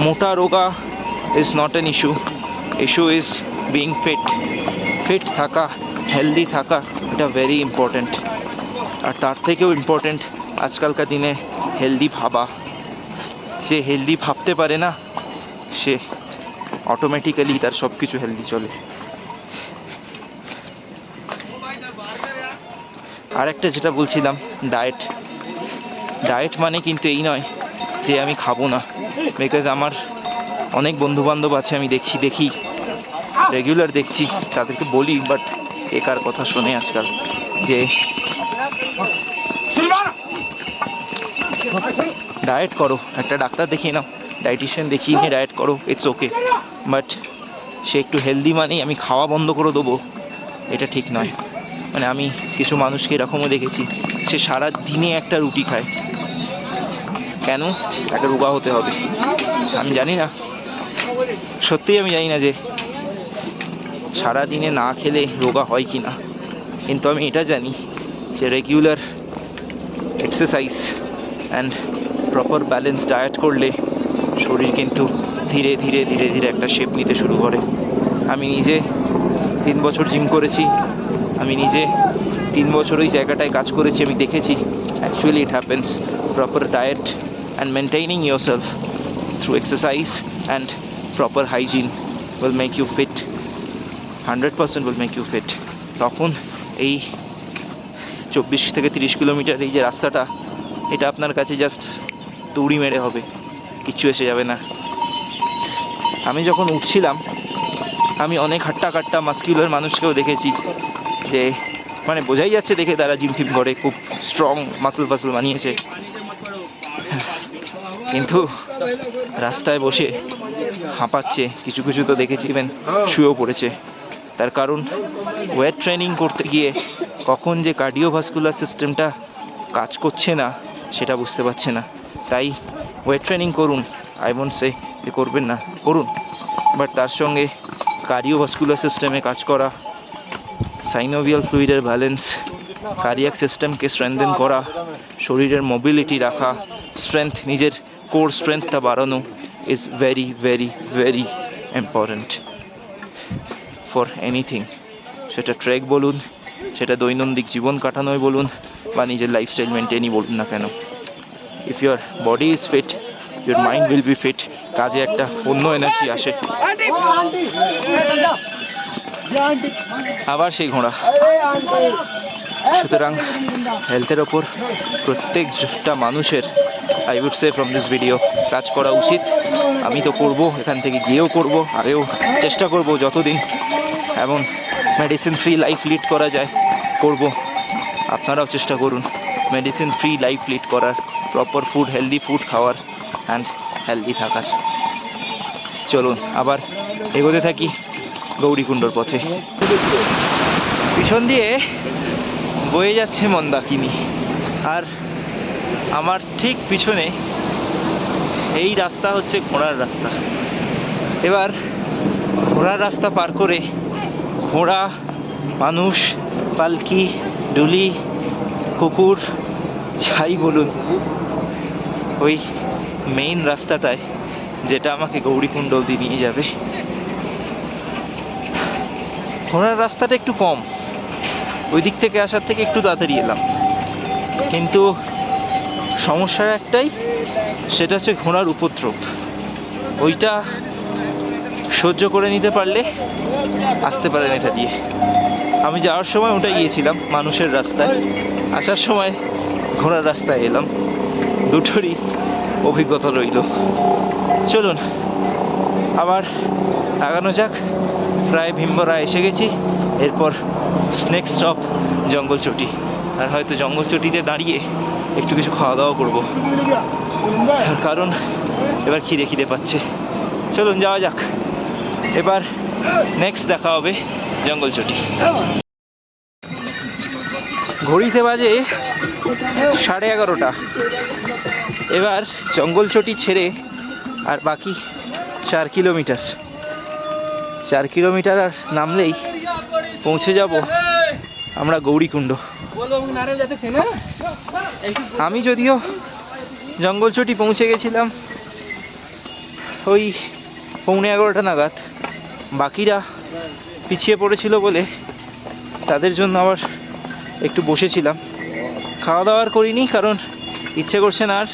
মোটা রোগা is not an issue, issue is being fit. Fit থাকা, হেলদি থাকা, এটা ভেরি ইম্পর্ট্যান্ট। আর তার থেকেও ইম্পর্ট্যান্ট আজকালকার দিনে হেলদি ভাবা। যে হেলদি ভাবতে পারে না, সে অটোমেটিক্যালি তার সব কিছু হেলদি চলে। আর একটা যেটা বলছিলাম, ডায়েট। ডায়েট মানে কিন্তু এই নয় যে আমি খাবো না, বিকজ আমার অনেক বন্ধুবান্ধব আছে, আমি দেখি রেগুলার দেখছি, তাদেরকে বলি, বাট একার কথা শোনে আজকাল, যে ডায়েট করো, একটা ডাক্তার দেখিয়ে নাও, ডায়েটিশিয়ান দেখিয়ে নিয়ে ডায়েট করো, ইটস ওকে। বাট সে একটু হেলদি মানেই আমি খাওয়া বন্ধ করে দেবো, এটা ঠিক নয়। মানে আমি কিছু মানুষকে এরকমও দেখেছি, সে সারা দিনে একটা রুটি খায়। কেন? তাকে রোগা হতে হবে। আমি জানি না, সত্যিই আমি জানি না যে সারাদিনে না খেলে রোগা হয় কি না, কিন্তু আমি এটা জানি যে regular exercise and proper balance diet করলে শরীর কিন্তু ধীরে ধীরে ধীরে ধীরে একটা শেপ নিতে শুরু করে। আমি নিজে 3 বছর জিম করেছি, আমি নিজে 3 বছর ওই জায়গাটায় কাজ করেছি, আমি দেখেছি actually it happens. Proper diet and maintaining your self through exercise and proper hygiene will make you fit, 100% will make you fit. তখন এই 24 থেকে 30 কিলোমিটার এই যে রাস্তাটা, এটা আপনার কাছে জাস্ট দৌড়ি মেরে হবে, কিচ্ছু এসে যাবে না। আমি যখন উঠছিলাম আমি অনেক হাট্টা কাট্টা মাস্কিউলার মানুষকেও দেখেছি, যে মানে বোঝাই যাচ্ছে দেখে তারা জিম ফিম করে, খুব স্ট্রং মাসল ফাসল বানিয়েছে, কিন্তু রাস্তায় বসে হাঁপাচ্ছে। কিছু কিছু তো দেখেছি ইভেন শুয়েও পড়েছে। তার কারণ ওয়েট ট্রেনিং করতে গিয়ে কখন যে কার্ডিওভাস্কুলার সিস্টেমটা কাজ করছে না সেটা বুঝতে পারছে না। তাই ওয়েট ট্রেনিং করুন, আই ওয়ন্ট সে করবেন না, করুন, বাট তার সঙ্গে কার্ডিওভাস্কুলার সিস্টেমে কাজ করা, সাইনোভিয়াল ফ্লুইডের ব্যালেন্স, কার্ডিয়াক সিস্টেমকে স্ট্রেংথেন করা, শরীরের মোবিলিটি রাখা, স্ট্রেংথ, নিজের কোর স্ট্রেংথটা বাড়ানো is very very very important for anything. সেটা ট্রেক বলুন, সেটা দৈনন্দিন জীবন কাটানোই বলুন, বা নিজের লাইফস্টাইল মেনটেনই বলুন না কেন। If your body is fit, your mind will be fit. কাজে একটা অন্য এনার্জি আসে। আবার সেই ঘোড়া। সুতরাং হেলথের ওপর প্রত্যেকটা মানুষের, I would say from this video, কাজ করা উচিত। আমি তো করব, এখান থেকে গিয়েও করব, আগেও চেষ্টা করব যতদিন এমন মেডিসিন ফ্রি লাইফ লিড করা যায় করব। আপনারাও চেষ্টা করুন মেডিসিন ফ্রি লাইফ লিড করার, প্রপার ফুড, হেলদি ফুড খাওয়ার অ্যান্ড হেলদি থাকার। চলুন আবার এগোতে থাকি গৌরীকুণ্ডর পথে। পিছন দিয়ে বয়ে যাচ্ছে মন্দাকিনী, আর আমার ঠিক পিছনে এই রাস্তা হচ্ছে ঘোড়ার রাস্তা। এবার ঘোড়ার রাস্তা পার করে ঘোড়া, মানুষ, পালকি, ডুলি, কুকুর, যাই বলুন, ওই মেইন রাস্তাটায় যেটা আমাকে গৌরীকুণ্ড অবধি নিয়ে যাবে। ঘোড়ার রাস্তাটা একটু কম, ওই দিক থেকে আসার থেকে একটু তাড়াতাড়ি এলাম, কিন্তু সমস্যা একটাই, সেটা হচ্ছে ঘোড়ার উপদ্রব। ওইটা সহ্য করে নিতে পারলে আসতে পারেন এটা দিয়ে। আমি যাওয়ার সময় ওটা গিয়েছিলাম মানুষের রাস্তায়, আসার সময় ঘোড়ার রাস্তায় এলাম, দুটোরই অভিজ্ঞতা রইল। চলুন আবার আগানো যাক। প্রায় ভীমবরা এসে গেছি, এরপর নেক্সট স্টপ জঙ্গলচটি। আর হয়তো জঙ্গলচটিতে দাঁড়িয়ে একটু কিছু খাওয়া দাওয়া করবো, কারণ এবার খিদে পাচ্ছে। চলুন যাওয়া যাক, এবার নেক্সট দেখা হবে জঙ্গলচটি। ঘড়িতে বাজে 11:30। এবার জঙ্গলচটি ছেড়ে আর বাকি 4 কিলোমিটার। 4 কিলোমিটার আর নামলেই পৌঁছে যাব আমরা গৌরীকুণ্ড। আমি যদিও জঙ্গলচটি পৌঁছে গেছিলাম ওই 11:15 নাগাদ, বাকিরা পিছিয়ে পড়েছিল বলে তাদের জন্য আবার একটু বসেছিলাম। খাওয়া দাওয়ার করিনি, কারণ ইচ্ছে করছে না। আর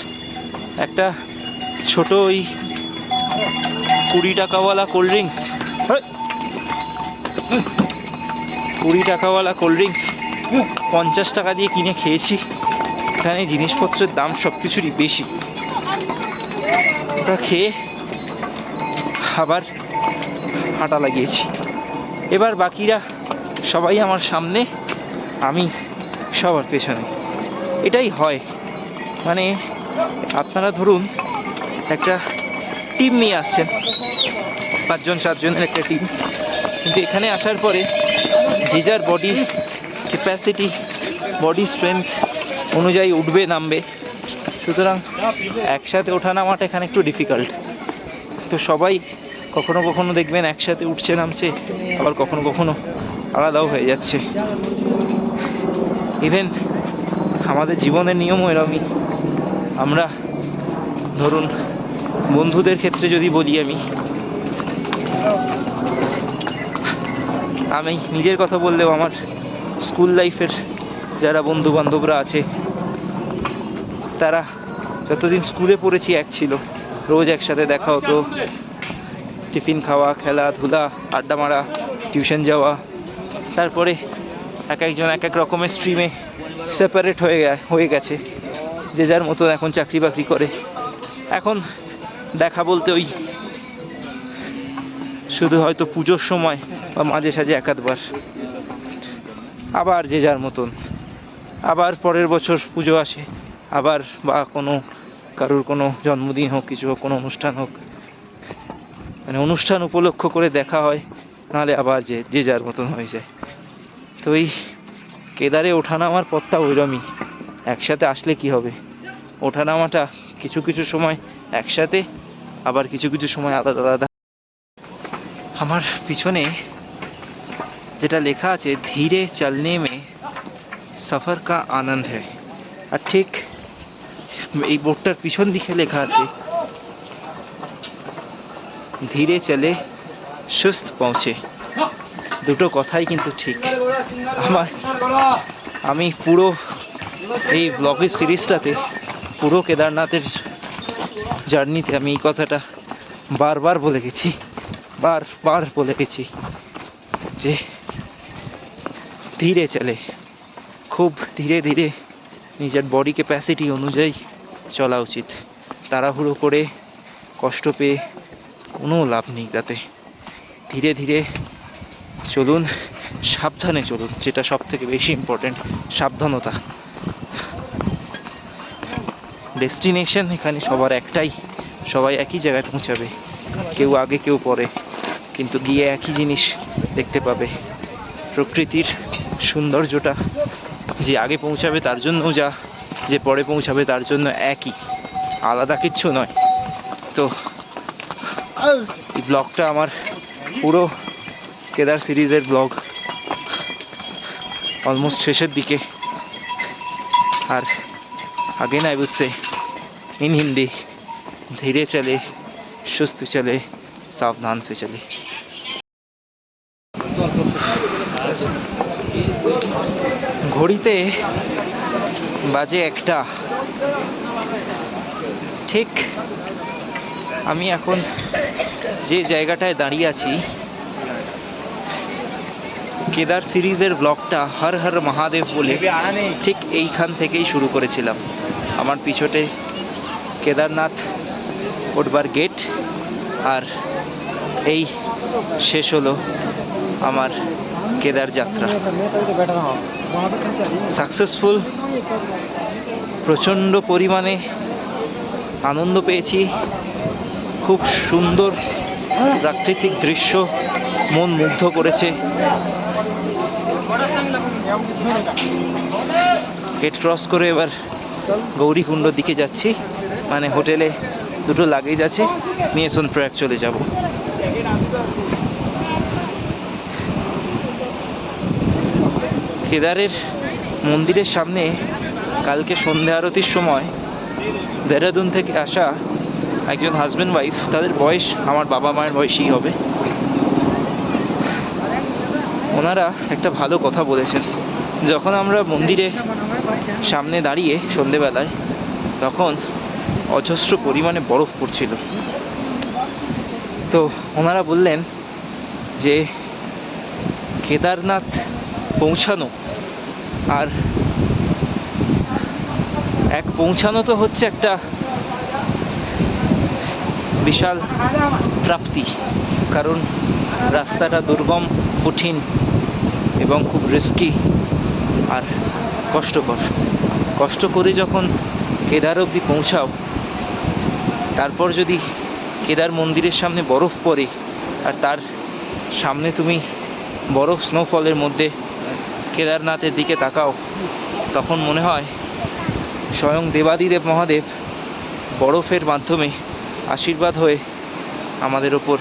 একটা ছোট ওই 20 টাকাওয়ালা কোল্ড ড্রিঙ্কস, 20 টাকাওয়ালা কোল্ড ড্রিঙ্কস 50 টাকা দিয়ে কিনে খেয়েছি। এখানে জিনিসপত্রের দাম সব কিছুরই বেশি। ওটা খেয়ে আবার হাঁটা লাগিয়েছি। এবার বাকিরা সবাই আমার সামনে, আমি সবার পেছনে। এটাই হয়, মানে আপনারা ধরুন একটা টিম নিয়ে আসছেন, 5-7 জনের একটা টিম, কিন্তু এখানে আসার পরে যে যার বডি ক্যাপাসিটি, বডি স্ট্রেংথ অনুযায়ী উঠবে নামবে। সুতরাং একসাথে ওঠা নামাটা এখানে একটু ডিফিকাল্ট। তো সবাই কখনো কখনো দেখবেন একসাথে উঠছে নামছে, আবার কখনো কখনো আলাদাও হয়ে যাচ্ছে। ইভেন আমাদের জীবনের নিয়মও এরমই। আমরা ধরুন বন্ধুদের ক্ষেত্রে যদি বলি, আমি নিজের কথা বললেও আমার স্কুল লাইফের যারা বন্ধু বান্ধবরা আছে, তারা যতদিন স্কুলে পড়েছি এক ছিল, রোজ একসাথে দেখা হতো, টিফিন খাওয়া, খেলাধুলা, আড্ডা মারা, টিউশন যাওয়া। তারপরে এক একজন এক এক রকমের স্ট্রিমে সেপারেট হয়ে গেছে, যে যার মতো এখন চাকরি বাকরি করে। এখন দেখা বলতে ওই শুধু হয়তো পুজোর সময় বা মাঝে সাঝে এক আধবার, আবার যে যার মতন। আবার পরের বছর পুজো আসে, আবার বা কোনো কারোর কোনো জন্মদিন হোক, কিছু হোক, কোনো অনুষ্ঠান হোক, মানে অনুষ্ঠান উপলক্ষ করে দেখা হয়, নাহলে আবার যে যার মতন হয়ে যায়। তো এই কেদারে ওঠানামার পথটা ওইরমই, একসাথে আসলে কি হবে, ওঠানামাটা কিছু কিছু সময় একসাথে, আবার কিছু কিছু সময় আলাদা আলাদা। আমার পিছনে যেটা লেখা আছে, ধীরে চলনে মে সফর কা আনন্দ হ্যায়, আর ঠিক এই বোর্ডটার পিছন দিকে লেখা আছে, ধীরে চলে সুস্থ পৌঁছে। দুটো কথাই কিন্তু ঠিক। আমি পুরো এই ব্লগের সিরিজটাতে, পুরো কেদারনাথের জার্নিতে আমি এই কথাটা বারবার বলে গেছি, বারবার বলে গেছি যে ধীরে চলে, খুব ধীরে ধীরে নিজের বডি ক্যাপাসিটি অনুযায়ী চলা উচিত। তাড়াহুড়ো করে কষ্ট পেয়ে কোনো লাভ নেই তাতে। ধীরে ধীরে চলুন, সাবধানে চলুন, যেটা সব থেকে বেশি ইম্পর্টেন্ট, সাবধানতা। ডেস্টিনেশন এখানে সবার একটাই, সবাই একই জায়গায় পৌঁছাবে, কেউ আগে কেউ পরে, কিন্তু গিয়ে একই জিনিস দেখতে পাবে। প্রকৃতির সৌন্দর্যটা যে আগে পৌঁছাবে তার জন্য যা, যে পরে পৌঁছাবে তার জন্য একই, আলাদা কিচ্ছু নয়। তো এই ব্লগটা আমার পুরো কেদার সিরিজের ব্লগ অলমোস্ট শেষের দিকে। আর अगेन आई वुड से इन हिंदी, धीरे चले सुस्त चले सावधान से चले। ঘড়িতে বাজে একটা, ঠিক আমি এখন যে জায়গাটায় দাঁড়িয়ে আছি, কেদার সিরিজের ব্লগটা হর হর মহাদেব বলে ঠিক এইখান থেকেই শুরু করেছিলাম। আমার পিছনে কেদারনাথ উঠবার গেট, আর এই শেষ হলো আমার কেদার যাত্রা। সাকসেসফুল, প্রচণ্ড পরিমাণে আনন্দ পেয়েছি, খুব সুন্দর প্রাকৃতিক দৃশ্য মন মুগ্ধ করেছে। গেট ক্রস করে এবার গৌরীকুণ্ডর দিকে যাচ্ছি, মানে হোটেলে দুটো লাগেজ আছে, নিয়ে সোনপ্রয়াগ চলে যাব। কেদারের মন্দিরের সামনে কালকে সন্ধ্যা আরতির সময় দেহরাদুন থেকে আসা একজন হাজব্যান্ড ওয়াইফ, তাদের বয়স আমার বাবা মায়ের বয়সই হবে, ওনারা একটা ভালো কথা বলেছেন। যখন আমরা মন্দিরে সামনে দাঁড়িয়ে সন্ধেবেলায়, তখন অজস্র পরিমাণে বরফ পড়ছিল। তো ওনারা বললেন যে কেদারনাথ পৌঁছানো আর পৌঁছানো তো হচ্ছে একটা বিশাল প্রাপ্তি, কারণ রাস্তাটা দুর্গম, কঠিন এবং খুব রিস্কি আর কষ্টকর। কষ্ট করে যখন কেদার অবধি পৌঁছাও, তারপর যদি কেদার মন্দিরের সামনে বরফ পড়ে আর তার সামনে তুমি বরফ স্নোফলের মধ্যে কেদারনাথের দিকে তাকাও, তখন মনে হয় স্বয়ং দেবাদিদেব মহাদেব বরফের মাধ্যমে আশীর্বাদ হয়ে আমাদের ওপর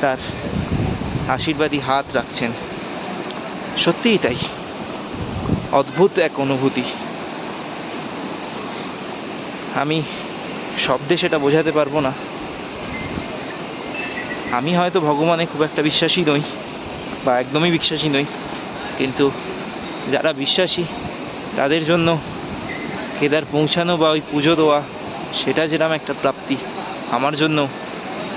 তার আশীর্বাদী হাত রাখছেন। সত্যিই তাই, অদ্ভুত এক অনুভূতি। আমি শব্দে সেটা বোঝাতে পারবো না। আমি হয়তো ভগবানে খুব একটা বিশ্বাসী নই, বা একদমই বিশ্বাসী নই, কিন্তু যারা বিশ্বাসী তাদের জন্য কেদার পৌঁছানো বা ওই পুজো দেওয়া সেটা যেরকম একটা প্রাপ্তি, আমার জন্য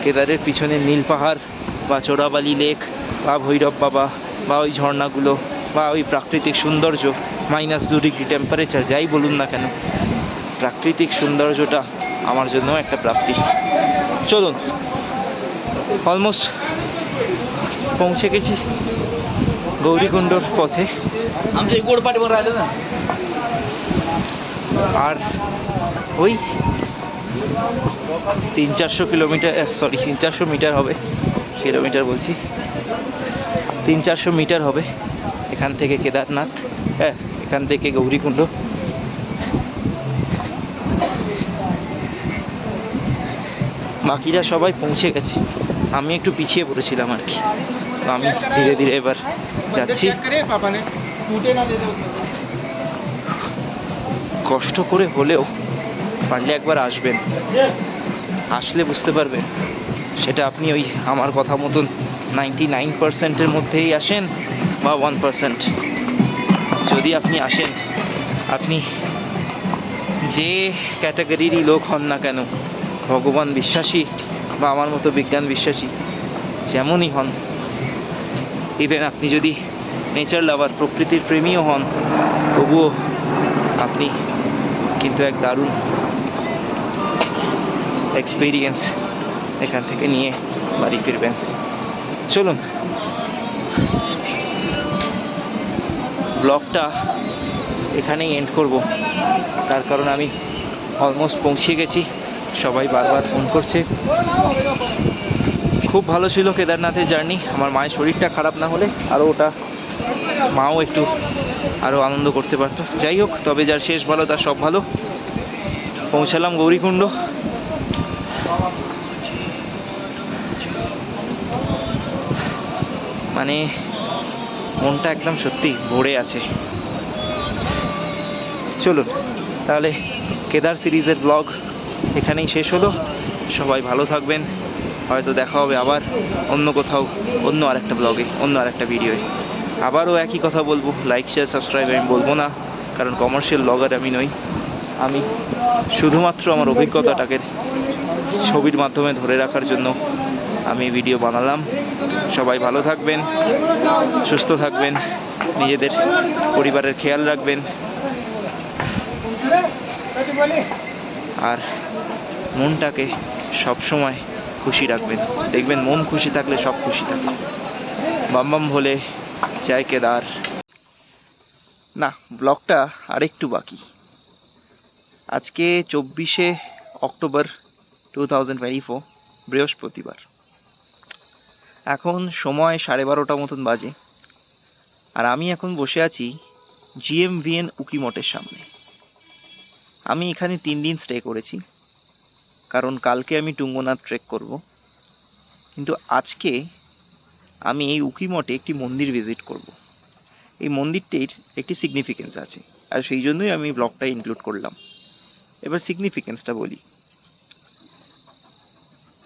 কেদারের পিছনে নীল পাহাড় বা চোরাবালি লেক বা ভৈরব বাবা বা ওই ঝর্ণাগুলো বা ওই প্রাকৃতিক সৌন্দর্য, -2 ডিগ্রি টেম্পারেচার যাই বলুন না কেন, প্রাকৃতিক সৌন্দর্যটা আমার জন্য একটা প্রাপ্তি। চলুন, অলমোস্ট পৌঁছে গেছি গৌরীকুণ্ডর পথে। আর ওই 300-400 কিলোমিটার, 300-400 মিটার হবে, কিলোমিটার বলছি, 300-400 মিটার হবে এখান থেকে কেদারনাথ, এখান থেকে গৌরীকুণ্ড। বাকিরা সবাই পৌঁছে গেছে, আমি একটু পিছিয়ে পড়েছিলাম আর কি। তো আমি ধীরে ধীরে এবার যাচ্ছি। কষ্ট করে হলেও পারলে একবার আসবেন, আসলে বুঝতে পারবেন সেটা আপনি ওই আমার কথা মতন 99%-এর মধ্যেই আসেন বা 1%, যদি আপনি আসেন, আপনি যে ক্যাটাগরিরই লোক হন না কেন, ভগবান বিশ্বাসী বা আমার মতো বিজ্ঞান বিশ্বাসী যেমনই হন, ইভেন আপনি যদি নেচার লাভার, প্রকৃতির প্রেমীও হন, তবুও আপনি কিন্তু এক দারুণ এক্সপিরিয়েন্স এখান থেকে নিয়ে বাড়ি ফিরবেন। চলুন, ব্লগটা এখানেই এন্ড করব, তার কারণ আমি অলমোস্ট পৌঁছে গেছি। সবাই বারবার ফোন করছে। খুব ভালো ছিল কেদারনাথের জার্নি। আমার মায়ের শরীরটা খারাপ না হলে আরও ওটা মাও একটু আরও আনন্দ করতে পারতো। যাই হোক, তবে যার শেষ ভালো তার সব ভালো। পৌঁছালাম গৌরীকুণ্ড। মানে মনটা একদম সত্যি ভরে আছে। চলুন তাহলে, কেদার সিরিজের ব্লগ এখানেই শেষ হলো। সবাই ভালো থাকবেন, হয়তো দেখা হবে আবার অন্য কোথাও, অন্য আরেকটা ব্লগে, অন্য আরেকটা ভিডিওয়ে। আবারও একই কথা বলবো, লাইক শেয়ার সাবস্ক্রাইব আমি বলবো না, কারণ কমার্শিয়াল ব্লগার আমি নই। আমি শুধুমাত্র আমার অভিজ্ঞতাটাকে ছবির মাধ্যমে ধরে রাখার জন্য আমি ভিডিও বানালাম। সবাই ভালো থাকবেন, সুস্থ থাকবেন, নিজেদের পরিবারের খেয়াল রাখবেন, আর মনটাকে সবসময় খুশি রাখবেন। দেখবেন মন খুশি থাকলে সব খুশি থাকে। বাম বাম ভোলে, জয় কেদার। না, ব্লগটা আরেকটু বাকি। আজকে 24শে অক্টোবর 2024, বৃহস্পতিবার। এখন সময় 12:30 মতন বাজে, আর আমি এখন বসে আছি GMVN উকিমঠের সামনে। আমি এখানে 3 দিন স্টে করেছি, কারণ কালকে আমি টুঙ্গনাথ ট্রেক করব। কিন্তু আজকে আমি এই উকিমঠে একটি মন্দির ভিজিট করব। এই মন্দিরটির একটি সিগনিফিকেন্স আছে, আর সেই জন্যই আমি ব্লগটা ইনক্লুড করলাম। এবার সিগনিফিকেন্সটা বলি।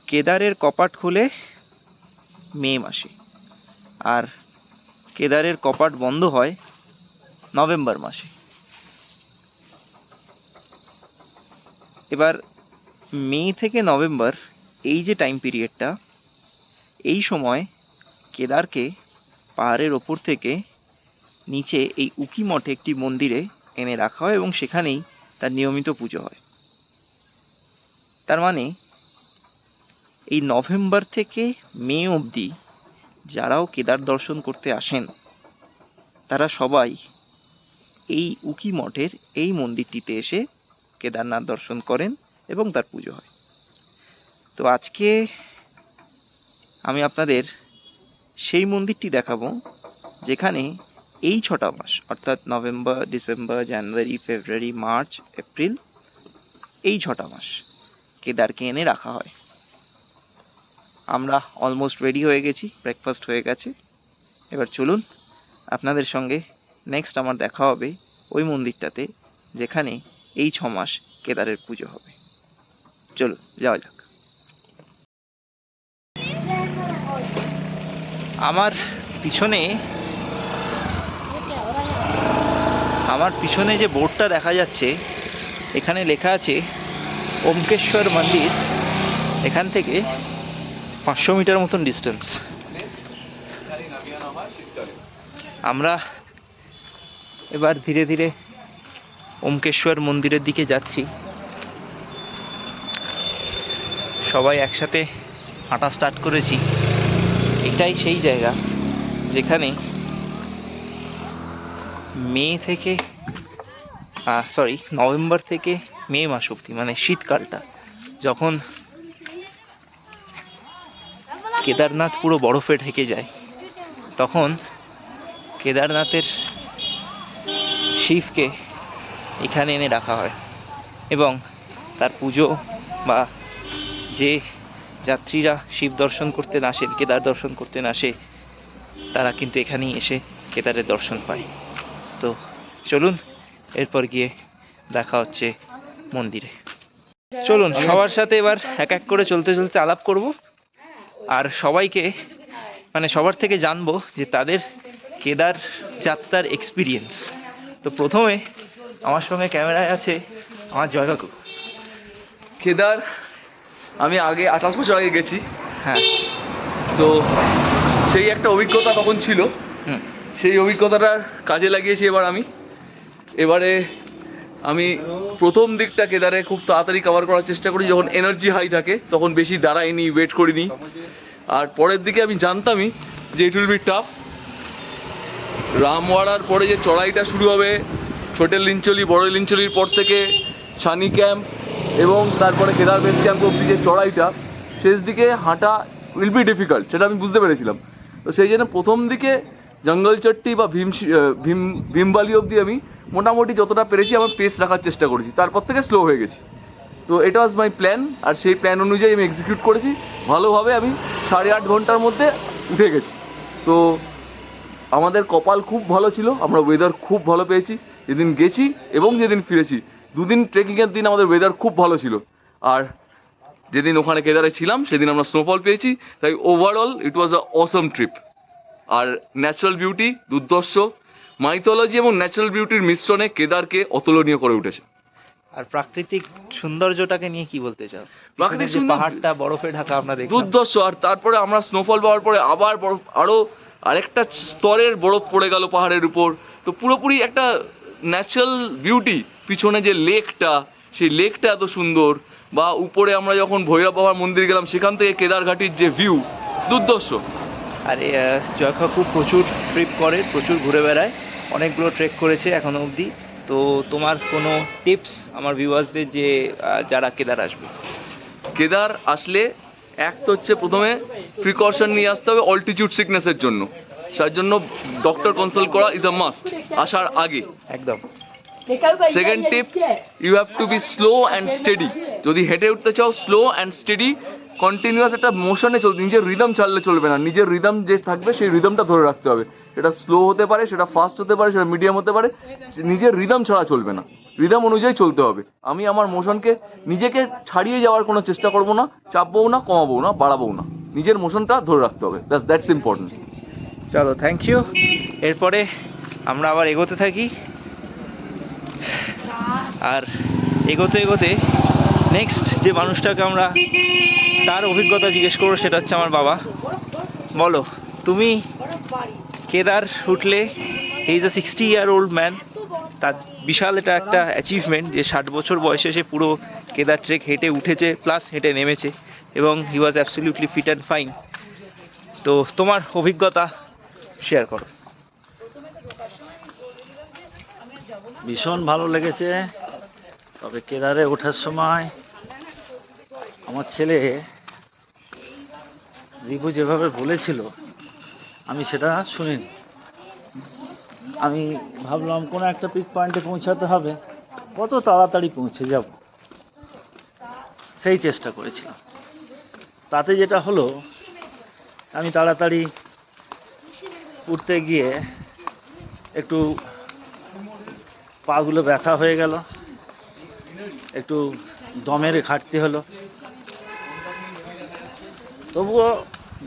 কেদারের কপাট খুলে মে মাসে, আর কেদারের কপাট বন্ধ হয় নভেম্বর মাসে। এবার মে থেকে নভেম্বর, এই যে টাইম পিরিয়ডটা, এই সময় কেদারকে পাহাড়ের ওপর থেকে নিচে এই উকিমঠে একটি মন্দিরে এনে রাখা হয়, এবং সেখানেই তার নিয়মিত পুজো হয়। তার মানে এই নভেম্বর থেকে মে অবধি যারাও কেদার দর্শন করতে আসেন, তারা সবাই এই উকিমঠের এই মন্দিরটিতে এসে কেদারনাথ দর্শন করেন এবং তার পুজো হয়। তো আজকে আমি আপনাদের সেই মন্দিরটি দেখাবো যেখানে এই 6টা মাস, অর্থাৎ নভেম্বর, ডিসেম্বর, জানুয়ারি, ফেব্রুয়ারি, মার্চ, এপ্রিল, এই 6টা মাস কেদারকে এনে রাখা হয়। আমরা অলমোস্ট রেডি হয়ে গেছি, ব্রেকফাস্ট হয়ে গেছে। এবার চলুন আপনাদের সঙ্গে নেক্সট আমার দেখা হবে ওই মন্দিরটাতে যেখানে এই 6 মাস কেদারের পুজো হবে। চলুন যাওয়া যাক। আমার পিছনে যে বোর্ডটা দেখা যাচ্ছে এখানে লেখা আছে ওমকেশ্বর মন্দির। এখান থেকে 500 মিটার মতন ডিস্টেন্স। আমরা এবার ধীরে ধীরে ওমকেশ্বর মন্দিরের দিকে যাচ্ছি। সবাই একসাথে হাঁটা স্টার্ট করেছি। এটাই সেই জায়গা যেখানে নভেম্বর থেকে মে মাস অবধি, মানে শীতকালটা, যখন কেদারনাথ পুরো বরফে ঢেকে যায়, তখন কেদারনাথের শিবকে এখানে এনে রাখা হয় এবং তার পুজো বা যে যাত্রীরা শিব দর্শন করতে না আসেন, কেদার দর্শন করতে না আসে, তারা কিন্তু এখানেই এসে কেদারের দর্শন পায়। তো চলুন এরপর গিয়ে দেখা হচ্ছে মন্দিরে। চলুন সবার সাথে এবার এক এক করে চলতে চলতে আলাপ করব আর সবাইকে, মানে সবার থেকে জানবো যে তাদের কেদার যাত্রার এক্সপিরিয়েন্স। তো প্রথমে আমার সঙ্গে ক্যামেরায় আছে আমার জয় কাকু। কেদার আমি আগে 28 বছর আগে গেছি। হ্যাঁ, তো সেই একটা অভিজ্ঞতা তখন ছিল, সেই অভিজ্ঞতাটার কাজে লাগিয়েছি এবারে আমি প্রথম দিকটা কেদারে খুব তাড়াতাড়ি কভার করার চেষ্টা করি। যখন এনার্জি হাই থাকে তখন বেশি দাঁড়াইনি, ওয়েট করিনি। আর পরের দিকে আমি জানতামই যে ইট উইল বি টাফ। রামওয়াড়ার পরে যে চড়াইটা শুরু হবে, ছোটে লিঞ্চলি, বড় লিঞ্চলির পর থেকে ছানি ক্যাম্প এবং তারপরে কেদার বেস ক্যাম্প অব্দি যে চড়াইটা, শেষ দিকে হাঁটা উইল বি ডিফিকাল্ট, সেটা আমি বুঝতে পেরেছিলাম। তো সেই জন্য প্রথম দিকে জঙ্গল চট্টি বা ভীমবালি অবধি আমি মোটামুটি যতটা পেরেছি আমার পেস রাখার চেষ্টা করেছি, তারপর থেকে স্লো হয়ে গেছি। তো এটা ওয়াজ মাই প্ল্যান, আর সেই প্ল্যান অনুযায়ী আমি এক্সিকিউট করেছি ভালোভাবে। আমি 8.5 ঘন্টার মধ্যে উঠে গেছি। তো আমাদের কপাল খুব ভালো ছিল, আমরা ওয়েদার খুব ভালো পেয়েছি যেদিন গেছি এবং যেদিন ফিরেছি। 2 দিন ট্রেকিংয়ের দিন আমাদের ওয়েদার খুব ভালো ছিল, আর যেদিন ওখানে কেদারে ছিলাম সেদিন আমরা স্নোফল পেয়েছি। তাই overall it was a awesome trip. আর ন্যাচারাল বিউটি দুর্ধর্ষ, মাইথোলজি এবং ন্যাচারাল বিউটির মিশ্রণে কেদারকে অতুলনীয় করে উঠেছে। আর প্রাকৃতিক সৌন্দর্যটাকে নিয়ে কি বলতে চাও? প্রাকৃতিক পাহাড়টা বরফে ঢাকা আমরা দেখলাম, দুর্ধর্ষ। আর তারপরে আমরা স্নোফল পাওয়ার পরে আবার বরফ, আরও আরেকটা স্তরের বরফ পড়ে গেল পাহাড়ের উপর। তো পুরোপুরি একটা ন্যাচারাল বিউটি। পিছনে যে লেকটা, সেই লেকটা এত সুন্দর, বা উপরে আমরা যখন ভৈরব বাবার মন্দির গেলাম সেখান থেকে কেদারঘাটির যে ভিউ, দুর্ধর্ষ। আরে জয় কাকু প্রচুর ট্রিপ করে, প্রচুর ঘুরে বেড়ায়, অনেকগুলো ট্রেক করেছে এখনো অবধি। তো তোমার কোনো টিপস আমার ভিউয়ার্সদের, যে যারা কেদার আসবে? কেদার আসলে এক তো হচ্ছে প্রথমে প্রিকশন নিয়ে আসতে হবে অল্টিটিউড সিকনেসের জন্য। তার জন্য ডক্টর কনসাল্ট করা ইজ আ মাস্ট আসার আগে। একদম। Second tip, you have to be slow and steady. যদি হেঁটে উঠতে চাও, স্লো অ্যান্ড স্টেডি, কন্টিনিউয়াস একটা মোশনে চলবে, নিজের রিদম ছাড়লে চলবে না। নিজের রিদম যে থাকবে সেই রিদমটা ধরে রাখতে হবে। সেটা স্লো হতে পারে, সেটা ফাস্ট হতে পারে, সেটা মিডিয়াম হতে পারে। নিজের রিদম ছাড়া চলবে না, রিদম অনুযায়ী চলতে হবে। আমি আমার মোশনকে, নিজেকে ছাড়িয়ে যাওয়ার কোনো চেষ্টা করবো না, চাপবও না, কমাবো না, বাড়াবও না। নিজের মোশনটা ধরে রাখতে হবে, দ্যাটস ইম্পর্টেন্ট। চলো, থ্যাংক ইউ। এরপরে আমরা আবার এগোতে থাকি, আর এগোতে এগোতে নেক্সট যে মানুষটাকে আমরা তার অভিজ্ঞতা জিজ্ঞেস করবো সেটা হচ্ছে আমার বাবা। বলো, তুমি কেদার উঠলে, he is a 60-year-old man. তার বিশাল এটা একটা অ্যাচিভমেন্ট যে 60 বছর বয়সে সে পুরো কেদার ট্রেক হেঁটে উঠেছে, প্লাস হেঁটে নেমেছে, এবং he was absolutely fit and fine. তো তোমার অভিজ্ঞতা শেয়ার করো। ভীষণ ভালো লেগেছে। তবে কেদারে ওঠার সময় আমার ছেলে রিভু যেভাবে বলেছিল আমি সেটা শুনিনি। আমি ভাবলাম কোনো একটা পিক পয়েন্টে পৌঁছাতে হবে, কত তাড়াতাড়ি পৌঁছে যাব সেই চেষ্টা করেছিলাম। তাতে যেটা হলো, আমি তাড়াতাড়ি উঠতে গিয়ে একটু পাগুলো ব্যথা হয়ে গেল, একটু দমের ঘাটতি হলো। তবুও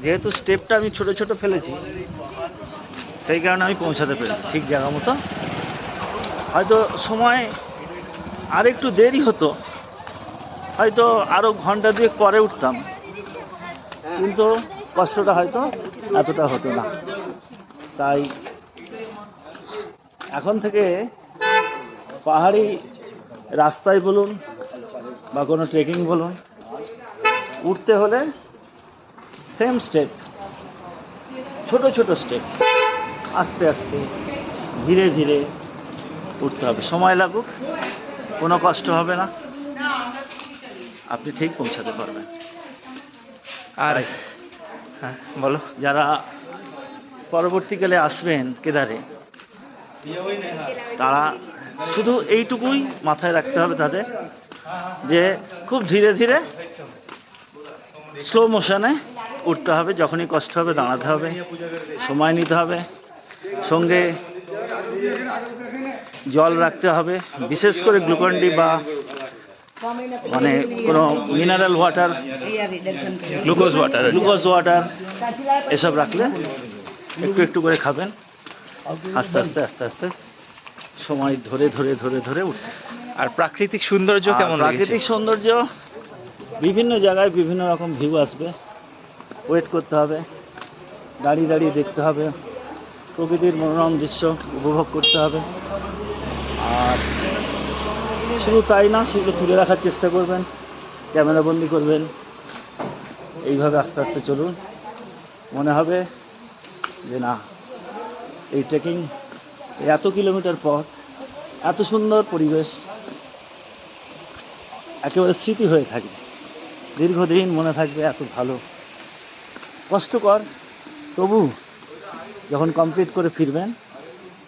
যেহেতু স্টেপটা আমি ছোট ছোট ফেলেছি, সেই কারণে আমি পৌঁছাতে পেরেছি ঠিক জায়গা মতো। হয়তো সময় আর একটু দেরি হতো, হয়তো আরও ঘন্টা দুয়েক পরে উঠতাম, কিন্তু কষ্টটা হয়তো এতটা হতো না। তাই এখন থেকে পাহাড়ি রাস্তায় বলুন বা কোনো ট্রেকিং বলুন, উঠতে হলে সেম স্টেপ, ছোট ছোট স্টেপ, আস্তে আস্তে ধীরে ধীরে উঠতে হবে। সময় লাগুক, কোনো কষ্ট হবে না, আপনি ঠিক পৌঁছাতে পারবেন। আর তাই হ্যাঁ বলো। যারা পরবর্তীকালে আসবেন কেদারে, তারা শুধু এইটুকুই মাথায় রাখতে হবে তাদের, যে খুব ধীরে ধীরে স্লো মোশনে উঠতে হবে। যখনই কষ্ট হবে দাঁড়াতে হবে, সময় নিতে হবে, সঙ্গে জল রাখতে হবে, বিশেষ করে গ্লুকন ডি বা মানে কোনো মিনারেল ওয়াটার, গ্লুকোজ ওয়াটার এসব রাখলে একটু একটু করে খাবেন। আস্তে আস্তে আস্তে আস্তে সময় ধরে ধরে ধরে ধরে উঠতে। আর প্রাকৃতিক সৌন্দর্য কেমন লেগেছে? প্রাকৃতিক সৌন্দর্য বিভিন্ন জায়গায় বিভিন্ন রকম ভিউ আসবে, ওয়েট করতে হবে, দাঁড়িয়ে দাঁড়িয়ে দেখতে হবে, প্রকৃতির মনোরম দৃশ্য উপভোগ করতে হবে। আর শুধু তাই না, সেগুলো তুলে রাখার চেষ্টা করবেন, ক্যামেরাবন্দি করবেন। এইভাবে আস্তে আস্তে চলুন, মনে হবে যে না, এই ট্রেকিং এত কিলোমিটার পথ, এত সুন্দর পরিবেশ একেবারে স্মৃতি হয়ে থাকবে, দীর্ঘদিন মনে থাকবে। এত ভালো, কষ্টকর, তবু যখন কমপ্লিট করে ফিরবেন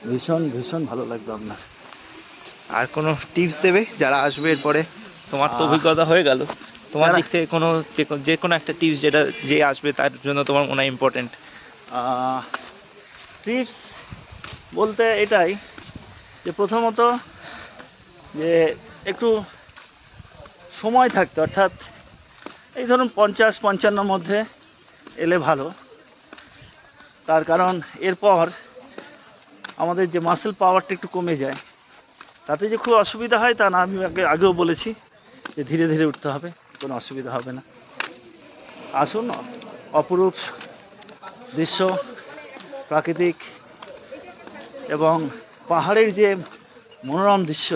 ভীষণ ভীষণ ভালো লাগবে আপনার। আর কোনো টিপস দেবে যারা আসবে এরপরে? তোমার তো অভিজ্ঞতা হয়ে গেল, তোমার দিক থেকে কোনো যে কোনো একটা টিপস যেটা যে আসবে তার জন্য তোমার মনে হয় ইম্পর্টেন্ট। টিপস বলতে এটাই যে প্রথমত যে একটু সময় থাকতে, অর্থাৎ এই ধরুন 50-55 মধ্যে এলে ভালো। তার কারণ এরপর আমাদের যে মাসেল পাওয়ারটা একটু কমে যায়, তাতে যে খুব অসুবিধা হয় তা না। আমি আগেও বলেছি যে ধীরে ধীরে উঠতে হবে, কোনো অসুবিধা হবে না। আসুন, অপরূপ দৃশ্য, প্রাকৃতিক এবং পাহাড়ের যে মনোরম দৃশ্য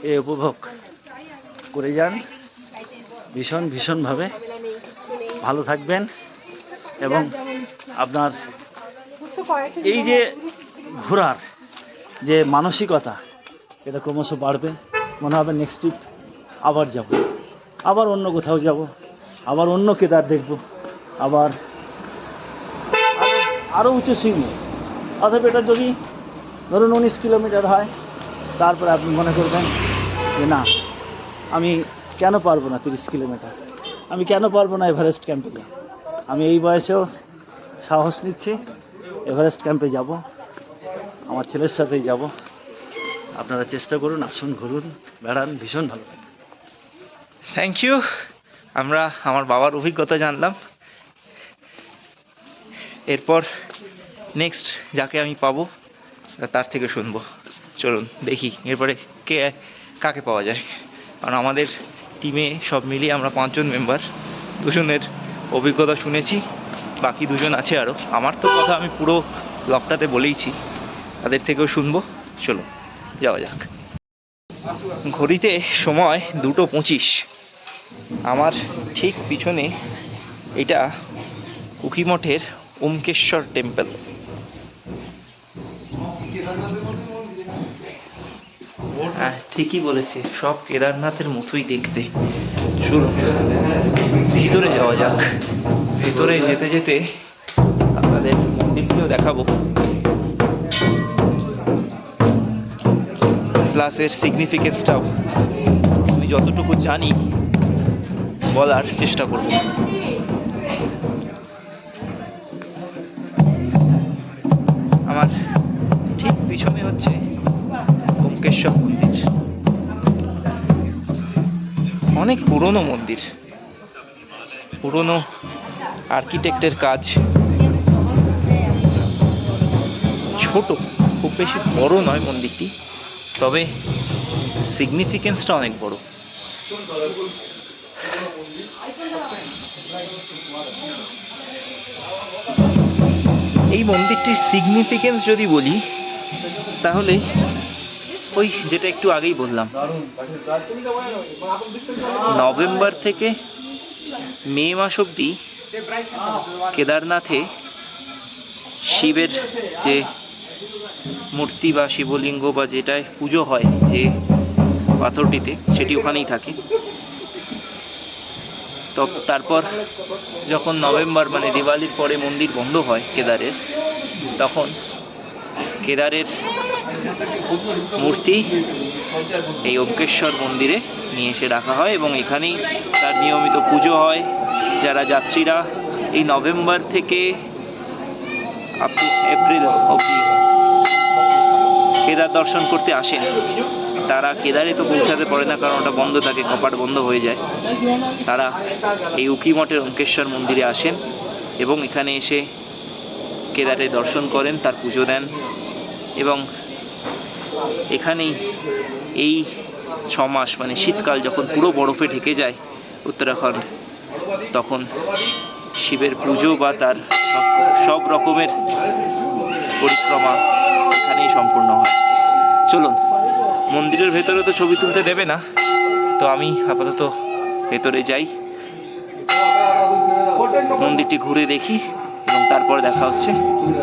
এ উপভোগ করে যান। ভীষণ ভীষণভাবে ভালো থাকবেন এবং আপনার এই যে ঘোরার যে মানসিকতা, এটা ক্রমশ বাড়বে। মনে হবে নেক্সট ট্রিপ আবার যাব, আবার অন্য কোথাও যাব, আবার অন্য কেদার দেখব, আবার আরও উঁচু শৃঙ্গ। অথবা এটা যদি ধরুন 19 কিলোমিটার হয়, তারপরে আপনি মনে করবেন যে না, আমি কেন পারবো না 30 কিলোমিটার, আমি কেন পারবো না এভারেস্ট ক্যাম্পে যাব। আমি এই বয়সেও সাহস নিচ্ছি, এভারেস্ট ক্যাম্পে যাব, আমার ছেলের সাথেই যাব। আপনারা চেষ্টা করুন, আসুন, ঘুরুন, বেড়ান, ভীষণ ভালো লাগে। Thank you. আমরা আমার বাবার অভিজ্ঞতা জানলাম। এরপর নেক্সট যাকে আমি পাবো তার থেকে শুনবো। চলুন দেখি এরপরে কাকে পাওয়া যায়। কারণ আমাদের টিমে সব মিলিয়ে আমরা 5 জন মেম্বার, 2 জনের অভিজ্ঞতা শুনেছি, বাকি 2 জন আছে আরও। আমার তো কথা আমি পুরো ব্লগটাতে বলেইছি, তাদের থেকেও শুনবো। চলো যাওয়া যাক। ঘড়িতে সময় 2:25। আমার ঠিক পিছনে এটা কুকিমঠের ওমকেশ্বর টেম্পল। হ্যাঁ ঠিকই বলেছে, সব কেদারনাথের মতোই দেখতে। চলো ভিতরে যাওয়া যাক। ভেতরে যেতে যেতে আপনাদের মন্দিরটিও দেখাবো, প্লাস এর সিগনিফিকেন্সটাও আমি যতটুকু জানি বলার চেষ্টা করব। পিছনে হচ্ছে ওমকেশ্বর মন্দির, অনেক পুরনো মন্দির, পুরনো আর্কিটেক্টের কাজ, ছোট, খুব বেশি বড় নয় মন্দিরটি, তবে সিগনিফিকেন্সটা অনেক বড়। এই মন্দিরটির সিগনিফিকেন্স যদি বলি তাহলে ওই যেটা একটু আগেই বললাম, নভেম্বর থেকে মে মাস অবধি কেদারনাথে শিবের যে মূর্তি বা শিবলিঙ্গ বা যেটায় পুজো হয় যে পাথরটিতে, সেটি ওখানেই থাকে। তো তারপর যখন নভেম্বর মানে দিওয়ালির পরে মন্দির বন্ধ হয় কেদারের, তখন কেদারের মূর্তি এই ওমকেশ্বর মন্দিরে নিয়ে এসে রাখা হয় এবং এখানেই তার নিয়মিত পুজো হয়। যারা যাত্রীরা এই নভেম্বর থেকে আপ টু এপ্রিল অবধি কেদার দর্শন করতে আসেন, তারা কেদারে তো পৌঁছাতে পারে না, কারণ ওটা বন্ধ থাকে, কপাট বন্ধ হয়ে যায়। তারা এই উকিমঠের ওমকেশ্বর মন্দিরে আসেন এবং এখানে এসে কেদারে দর্শন করেন, তার পুজো দেন এবং এখানেই এই 6 মাস মানে শীতকাল যখন পুরো বরফে ঢেকে যায় উত্তরাখণ্ড, তখন শিবের পুজো বা তার সব রকমের পরিক্রমা এখানেই সম্পূর্ণ হয়। চলুন, মন্দিরের ভেতরে তো ছবি তুলতে দেবে না, তো আমি আপাতত ভেতরে যাই, মন্দিরটি ঘুরে দেখি এবং তারপর দেখা হচ্ছে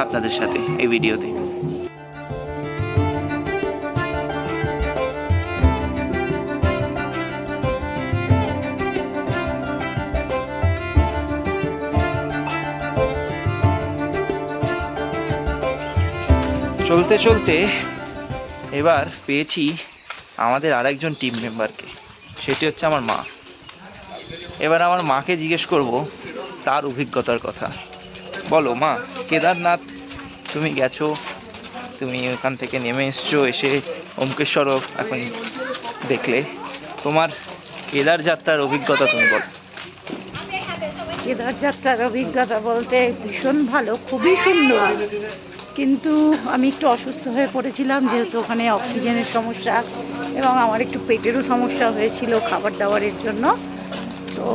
আপনাদের সাথে এই ভিডিওতে। চলতে চলতে এবার পেয়েছি আমাদের আরেকজন টিম মেম্বারকে, সেটি হচ্ছে আমার মা। এবার আমার মাকে জিজ্ঞেস করব তার অভিজ্ঞতার কথা। বলো মা, কেদারনাথ তুমি গেছো, তুমি ওখান থেকে নেমে এসছো, এসে ওমকেশ্বরও এখন দেখলে, তোমার কেদার যাত্রার অভিজ্ঞতা তুমি বলো। কেদার যাত্রার অভিজ্ঞতা বলতে ভীষণ ভালো, খুবই সুন্দর, কিন্তু আমি একটু অসুস্থ হয়ে পড়েছিলাম, যেহেতু ওখানে অক্সিজেনের সমস্যা এবং আমার একটু পেটেরও সমস্যা হয়েছিল খাবার দাবারের জন্য। তো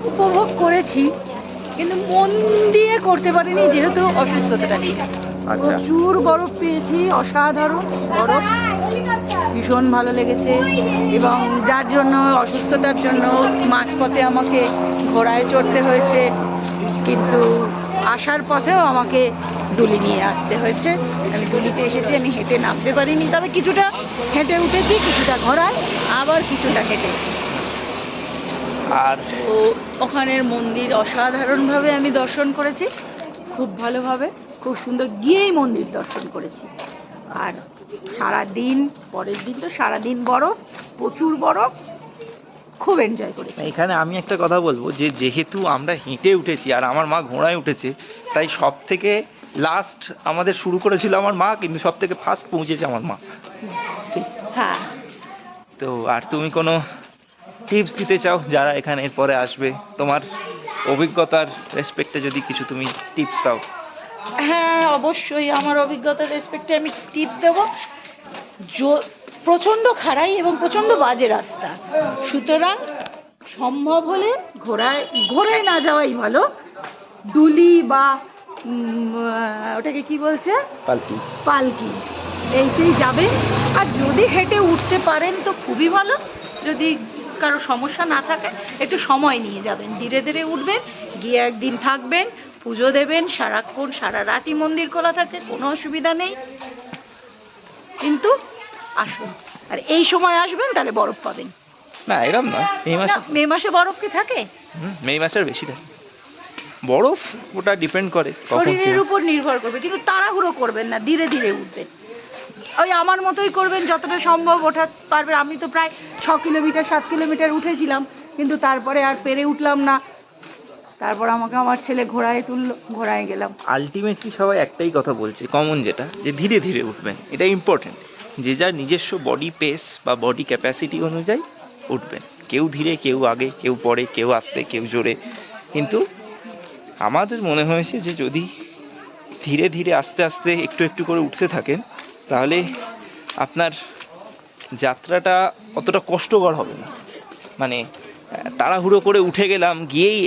উপভোগ করেছি কিন্তু মন দিয়ে করতে পারিনি, যেহেতু অসুস্থতাটা ছিল। প্রচুর বরফ পেয়েছি, অসাধারণ বরফ, ভীষণ ভালো লেগেছে। এবং যার জন্য অসুস্থতার জন্য মাঝপথে আমাকে ঘোড়ায় চড়তে হয়েছে, কিন্তু আসার পথেও আমাকে ডুলি নিয়ে আসতে হয়েছে। আমি ডুলিতে এসেছি, আমি হেঁটে নামতে পারিনি, তবে কিছুটা হেঁটে উঠেছি, কিছুটা ঘোড়ায়, আবার কিছুটা হেঁটে। আর তো ওখানের মন্দির অসাধারণভাবে আমি দর্শন করেছি, খুব ভালোভাবে, খুব সুন্দর গিয়েই মন্দির দর্শন করেছি। আর সারাদিন, পরের দিন তো সারাদিন বরফ, প্রচুর বরফ, খুব এনজয় করেছি। এখানে আমি একটা কথা বলবো যে যেহেতু আমরা হেঁটে উঠেছি আর আমার মা ঘোড়ায় উঠেছে, তাই সব থেকে লাস্ট আমাদের শুরু করেছিল আমার মা, কিন্তু সব থেকে ফার্স্ট পৌঁছেছে আমার মা। হ্যাঁ, তো আর তুমি কোনো টিপস দিতে চাও যারা এখানে এরপরে আসবে, তোমার অভিজ্ঞতার রেসপেক্টে যদি কিছু তুমি টিপস দাও? হ্যাঁ, অবশ্যই আমার অভিজ্ঞতার রেসপেক্টে আমি টিপস দেবো। প্রচণ্ড খাড়াই এবং প্রচণ্ড বাজে রাস্তা, সুতরাং সম্ভব হলে ঘোড়ায় না যাওয়াই ভালো। ডুলি বা ওটাকে কি বলছে, পালকি, এইতেই যাবেন। আর যদি হেঁটে উঠতে পারেন তো খুবই ভালো, যদি কারো সমস্যা না থাকে একটু সময় নিয়ে যাবেন, ধীরে ধীরে উঠবেন, গিয়ে একদিন থাকবেন, পুজো দেবেন, সারাক্ষণ সারা রাতই মন্দির খোলা থাকে, কোনো অসুবিধা নেই। কিন্তু আসুন, আর এই সময় আসবেন তাহলে বরফ পাবেন। না এরকম নয়, মে মাসে বরফ কি থাকে? মে মাসের বেশি থাকে বরফ, ওটা ডিপেন্ড করে শরীরের উপর নির্ভর করবে, কিন্তু তাড়াহুড়ো করবেন না, ধীরে ধীরে উঠবেন। ওই আমার মতোই করবেন, যতটা সম্ভব ওঠা পারবেন। আমি তো প্রায় 6 কিলোমিটার 7 কিলোমিটার উঠেছিলাম, কিন্তু তারপরে আর পেরে উঠলাম না, তারপর আমাকে আমার ছেলে ঘোড়ায় তুললো, ঘোড়ায় গেলাম। আলটিমেটলি সবাই একটাই কথা বলছে কমন, যেটা যে ধীরে ধীরে উঠবেন, এটা ইম্পর্টেন্ট। যে যার নিজস্ব বডি পেস বা বডি ক্যাপাসিটি অনুযায়ী উঠবেন, কেউ ধীরে, কেউ আগে, কেউ পরে, কেউ আস্তে, কেউ জোরে। কিন্তু আমাদের মনে হয়েছে যে যদি ধীরে ধীরে আস্তে আস্তে একটু একটু করে উঠতে থাকেন, তাহলে আপনার যাত্রাটা অতটা কষ্টকর হবে না। মানে তাড়াহুড়ো করে উঠে গেলাম, গিয়েই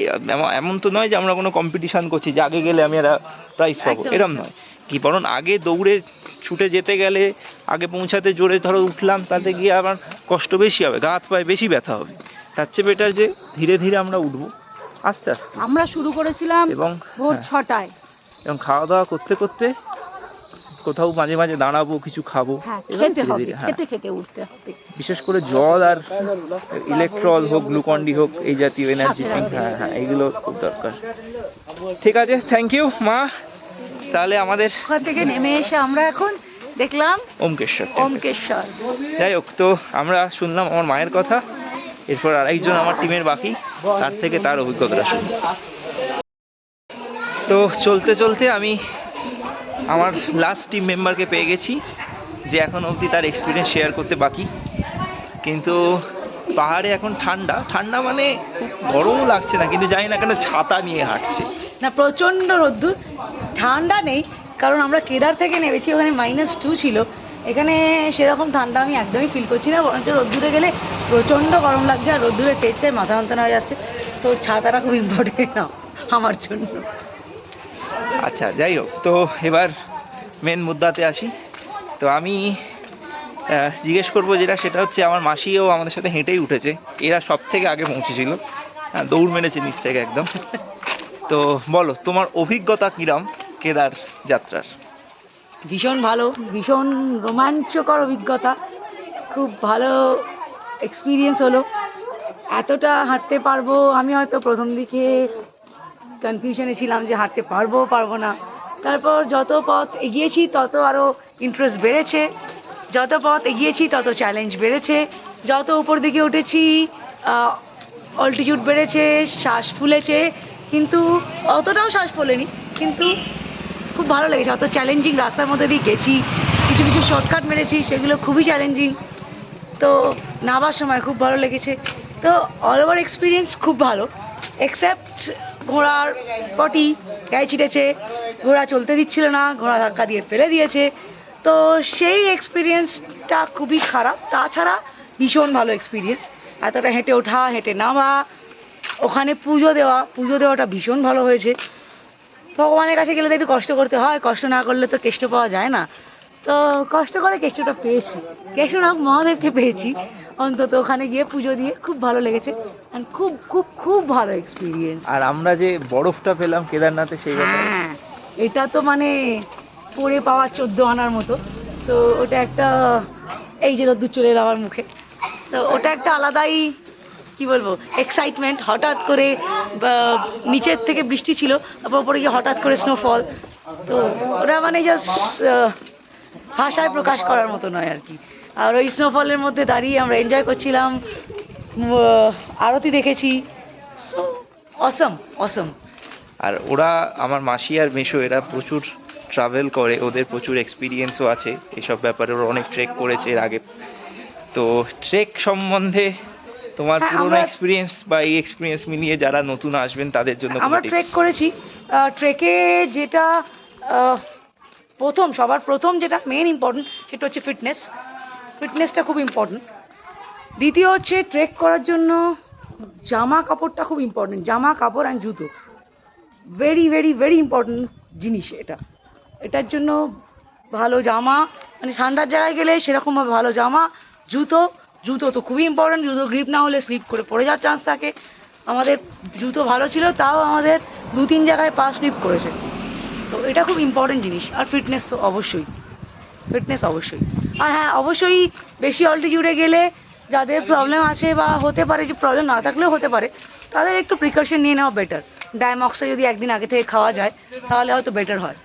এমন তো নয় যে আমরা কোনো কম্পিটিশান করছি যে আগে গেলে আমি একটা প্রাইজ পাবো, একদম। এরম নয়। কি বরং আগে দৌড়ে ছুটে যেতে গেলে, আগে পৌঁছাতে জোরে ধরো উঠলাম, তাতে গিয়ে আমার কষ্ট বেশি হবে, গা হাত পায়ে বেশি ব্যথা হবে। তার চেয়ে বেটার যে ধীরে ধীরে আমরা উঠবো আস্তে আস্তে। আমরা শুরু করেছিলাম এবং ভোর হ্যাঁ, 6টায়। এবং খাওয়া দাওয়া করতে করতে কোথাও মাঝে মাঝে দাঁড়াবো, কিছু খাবো, হ্যাঁ, এভাবে খেতে ধীরে হবে, ধীরে, হ্যাঁ। খেতে খেতে উঠতে হবে। বিশেষ করে জল আর ইলেকট্রল হোক, গ্লুকন্ডি হোক, এই জাতীয় এনার্জি ড্রিঙ্ক, হ্যাঁ হ্যাঁ, এইগুলো খুব দরকার। ঠিক আছে, থ্যাংক ইউ মা। তাহলে আমাদের ওখান থেকে নেমে এসে আমরা এখন দেখলাম ওমকেশ্বর temple। ওমকেশ্বর। যাই হোক, তো আমরা শুনলাম আমার মায়ের কথা, এরপর আরেকজন আমার টিমের বাকি, তার থেকে তার অভিজ্ঞতাটা শুনি। তো চলতে চলতে আমি আমার লাস্ট টিম মেম্বারকে পেয়ে গেছি, যে এখন অবধি তার এক্সপিরিয়েন্স শেয়ার করতে বাকি। কিন্তু পাহাড়ে এখন ঠান্ডা ঠান্ডা, মানে খুব গরমও লাগছে না, কিন্তু জানি না কেন ছাতা নিয়ে হাঁটছে। না, প্রচণ্ড রোদ্দুর, ঠান্ডা নেই, কারণ আমরা কেদার থেকে নেমেছি, ওখানে -2 ছিল। এখানে সেরকম ঠান্ডা আমি একদমই ফিল করছি না, বরঞ্চ রোদ্দুরে গেলে প্রচণ্ড গরম লাগছে, আর রোদ্দুরের তেজটায় মাথা যন্ত্রণা হয়ে যাচ্ছে। তো ছাতাটা খুব ইম্পর্টেন্ট না আমার জন্য। আচ্ছা, যাই হোক, তো এবার মেন মুদ্রাতে আসি। তো আমি জিজ্ঞেস করবো যেটা, সেটা হচ্ছে আমার মাসিও আমাদের সাথে হেঁটেই উঠেছে, এরা সব থেকে আগে পৌঁছেছিল, দৌড় মেরেছে নিচ থেকে একদম। তো বলো, তোমার অভিজ্ঞতা কিরম কেদার যাত্রার? ভীষণ ভালো, ভীষণ রোমাঞ্চকর অভিজ্ঞতা, খুব ভালো এক্সপিরিয়েন্স হলো। এতটা হাঁটতে পারবো, আমি হয়তো প্রথম দিকে কনফিউশনে ছিলাম যে হাঁটতে পারবো পারবো না। তারপর যত পথ এগিয়েছি তত আরও ইন্টারেস্ট বেড়েছে, যত পথ এগিয়েছি তত চ্যালেঞ্জ বেড়েছে, যত উপর দিকে উঠেছি অল্টিটিউড বেড়েছে, শ্বাস ফুলেছে, কিন্তু অতটাও শ্বাস ফোলেনি, কিন্তু খুব ভালো লেগেছে। অত চ্যালেঞ্জিং রাস্তার মধ্যে দিয়ে গেছি, কিছু কিছু শর্টকাট মেরেছি, সেগুলো খুবই চ্যালেঞ্জিং। তো নামার সময় খুব ভালো লেগেছে। তো অল ওভার এক্সপিরিয়েন্স খুব ভালো, এক্সেপ্ট ঘোড়ার পটি গায়ে ছিটেছে, ঘোড়া চলতে দিচ্ছিল না, ঘোড়া ধাক্কা দিয়ে ফেলে দিয়েছে। তো সেই এক্সপিরিয়েন্সটা খুবই খারাপ। তাছাড়া ভীষণ ভালো এক্সপিরিয়েন্স, এতটা হেঁটে ওঠা, হেঁটে নামা, ওখানে পুজো দেওয়াটা ভীষণ ভালো হয়েছে। ভগবানের কাছে গেলে তো একটু কষ্ট করতে হয়, কষ্ট না করলে তো কেষ্ট পাওয়া যায় না। তো কষ্ট করে কেষ্টটা পেয়েছি, কেষ্টনাথ মহাদেবকে পেয়েছি অন্তত। ওখানে গিয়ে পুজো দিয়ে খুব ভালো লেগেছে, অ্যান্ড খুব খুব খুব ভালো এক্সপিরিয়েন্স। আর আমরা যে বরফটা পেলাম কেদারনাথে, সেই ব্যাপারে হ্যাঁ, এটা তো মানে পরে পাওয়া 14 আনার মতো। সো ওটা একটা, এই যে রোদ্দুর চলে এলো আমার মুখে, তো ওটা একটা আলাদাই কি বলবো এক্সাইটমেন্ট। হঠাৎ করে নিচের থেকে বৃষ্টি ছিল, তারপর উপরে গিয়ে হঠাৎ করে স্নোফল, তো ওটা মানে জাস্ট ভাষায় প্রকাশ করার মতো নয় আর কি। আর ওই স্নোফলের মধ্যে দাঁড়িয়ে আমরা এনজয় করছিলাম, আরতি দেখেছি। সো অসম অসম। আর ওরা, আমার মাসি আর মেশো, এরা প্রচুর ট্রাভেল করে, ওদের প্রচুর এক্সপিরিয়েন্সও আছে এসব ব্যাপারে, ওরা অনেক ট্রেক করেছে এর আগে। তো ট্রেক সম্বন্ধে তোমার হ্যাঁ, পুরোনো আমরা- এক্সপিরিয়েন্স বা এই এক্সপিরিয়েন্স মিলিয়ে যারা নতুন আসবেন তাদের জন্য আমরা ট্রেক করেছি। ট্রেকে যেটা সবার প্রথম যেটা মেন ইম্পর্টেন্ট, সেটা হচ্ছে ফিটনেসটা খুব ইম্পর্টেন্ট। দ্বিতীয় হচ্ছে ট্রেক করার জন্য জামা কাপড়টা খুব ইম্পর্টেন্ট, জামা কাপড় অ্যান্ড জুতো ভেরি ভেরি ভেরি ইম্পর্টেন্ট জিনিস। এটার জন্য ভালো জামা, মানে ঠান্ডার জায়গায় গেলে সেরকমভাবে ভালো জামা, জুতো তো খুবই ইম্পর্টেন্ট। জুতো গ্রিপ না হলে স্লিপ করে পড়ে যাওয়ার চান্স থাকে। আমাদের জুতো ভালো ছিল, তাও আমাদের 2-3 জায়গায় পা স্লিপ করেছে। তো এটা খুব ইম্পর্টেন্ট জিনিস। আর ফিটনেস তো অবশ্যই, আর হ্যাঁ, অবশ্যই বেশি অল্টিটিউডে গেলে যাদের প্রবলেম আছে, বা হতে পারে যে প্রবলেম না থাকলেও হতে পারে, তাদের একটু প্রিকশন নিয়ে নেওয়া বেটার। ডায়ামক্সটা যদি একদিন আগে থেকে খাওয়া যায় তাহলে হয়তো বেটার হয়।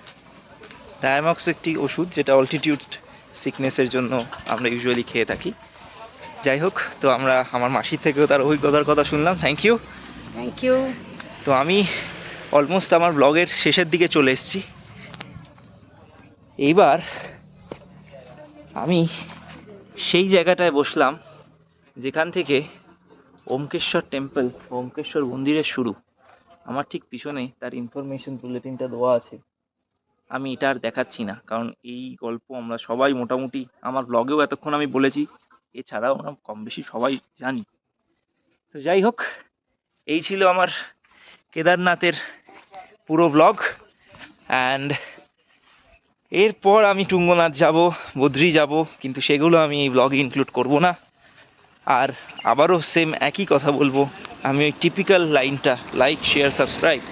ডায়ামক্স একটি ওষুধ যেটা অল্টিটিউড সিকনেসের জন্য আমরা ইউজুয়ালি খেয়ে থাকি। যাই হোক, তো আমরা আমার মাসির থেকেও তার অভিজ্ঞতার কথা শুনলাম, থ্যাংক ইউ। Thank you. তো আমি অলমোস্ট আমার ব্লগের শেষের দিকে চলে এসেছি। এইবার আমি সেই জায়গাটায় বসলাম যেখান থেকে ওমকেশ্বর টেম্পল, ওমকেশ্বর মন্দিরের শুরু। আমার ঠিক পিছনে তার ইনফরমেশন বুলেটিনটা দেওয়া আছে। আমি এটা আর দেখাচ্ছি না, কারণ এই গল্প আমরা সবাই মোটামুটি, আমার ব্লগেও এতক্ষণ আমি বলেছি, এছাড়াও আমরা কম বেশি সবাই জানি। তো যাই হোক, এই ছিল আমার কেদারনাথের পুরো ব্লগ। অ্যান্ড এরপর আমি টুঙ্গনাথ যাব, বদ্রি যাব, কিন্তু সেগুলো আমি এই ব্লগে ইনক্লুড করব না। আর আবারও সেম একই কথা বলবো, আমি ওই টিপিক্যাল লাইনটা লাইক শেয়ার সাবস্ক্রাইব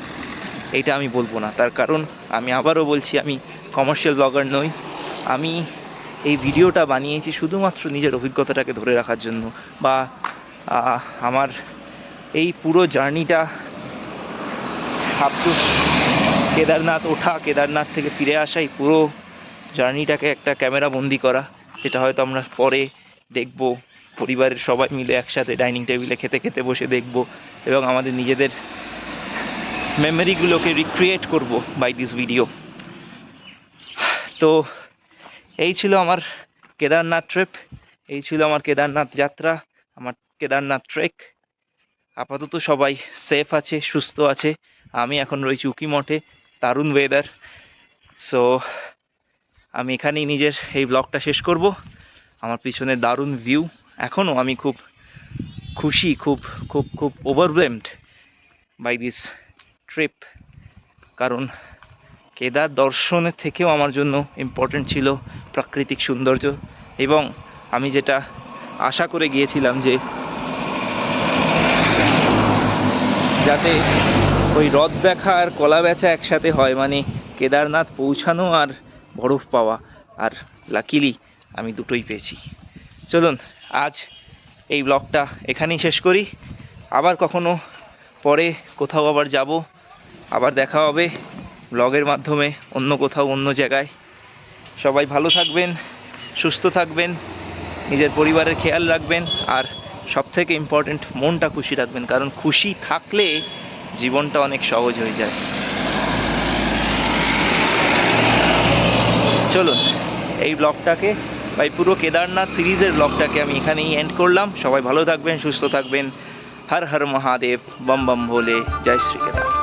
এইটা আমি বলবো না। তার কারণ আমি আবারও বলছি, আমি কমার্শিয়াল ব্লগার নই। আমি এই ভিডিওটা বানিয়েছি শুধুমাত্র নিজের অভিজ্ঞতাটাকে ধরে রাখার জন্য, বা আমার এই পুরো জার্নিটা আপ টু কেদারনাথ ওঠা, কেদারনাথ থেকে ফিরে আসা, এই পুরো জার্নিটাকে একটা ক্যামেরা বন্দি করা, যেটা হয়তো আমরা পরে দেখব, পরিবারের সবাই মিলে একসাথে ডাইনিং টেবিলে খেতে খেতে বসে দেখব, এবং আমাদের নিজেদের মেমোরিগুলোকে রিক্রিয়েট করব বাই দিস ভিডিও। তো এই ছিল আমার কেদারনাথ ট্রিপ, এই ছিল আমার কেদারনাথ যাত্রা, আমার কেদারনাথ ট্রেক। আপাতত সবাই সেফ আছে, সুস্থ আছে। আমি এখন রয়েছি উকি মঠে, দারুণ ওয়েদার। সো আমি এখানেই নিজের এই ব্লগটা শেষ করব। আমার পিছনে দারুণ ভিউ। এখনও আমি খুব খুশি, খুব খুব খুব ওভারওয়েলমড বাই দিস ট্রিপ, কারণ কেদার দর্শনের থেকেও আমার জন্য ইম্পর্ট্যান্ট ছিল প্রাকৃতিক সৌন্দর্য। এবং আমি যেটা আশা করে গিয়েছিলাম যে যাতে ওই হ্রদ দেখা আর কলা বেচা একসাথে হয়, মানে কেদারনাথ পৌঁছানো আর বরফ পাওয়া, আর লাকিলি আমি দুটোই পেয়েছি। চলুন আজ এই ব্লগটা এখানেই শেষ করি। আবার কখনো পরে কোথাও আবার যাব, আবার দেখা হবে ব্লগের মাধ্যমে অন্য কোথাও, অন্য জায়গায়। সবাই ভালো থাকবেন, সুস্থ থাকবেন, নিজের পরিবারের খেয়াল রাখবেন, আর সবথেকে ইম্পর্ট্যান্ট মনটা খুশি রাখবেন, কারণ খুশি থাকলে জীবনটা অনেক সহজ হয়ে যায়। চলুন এই ব্লগটাকে বা এই পুরো কেদারনাথ সিরিজের ব্লগটাকে আমি এখানেই এন্ড করলাম। সবাই ভালো থাকবেন, সুস্থ থাকবেন। হর হর মহাদেব, বম বম ভোলে, জয় শ্রী কেদার।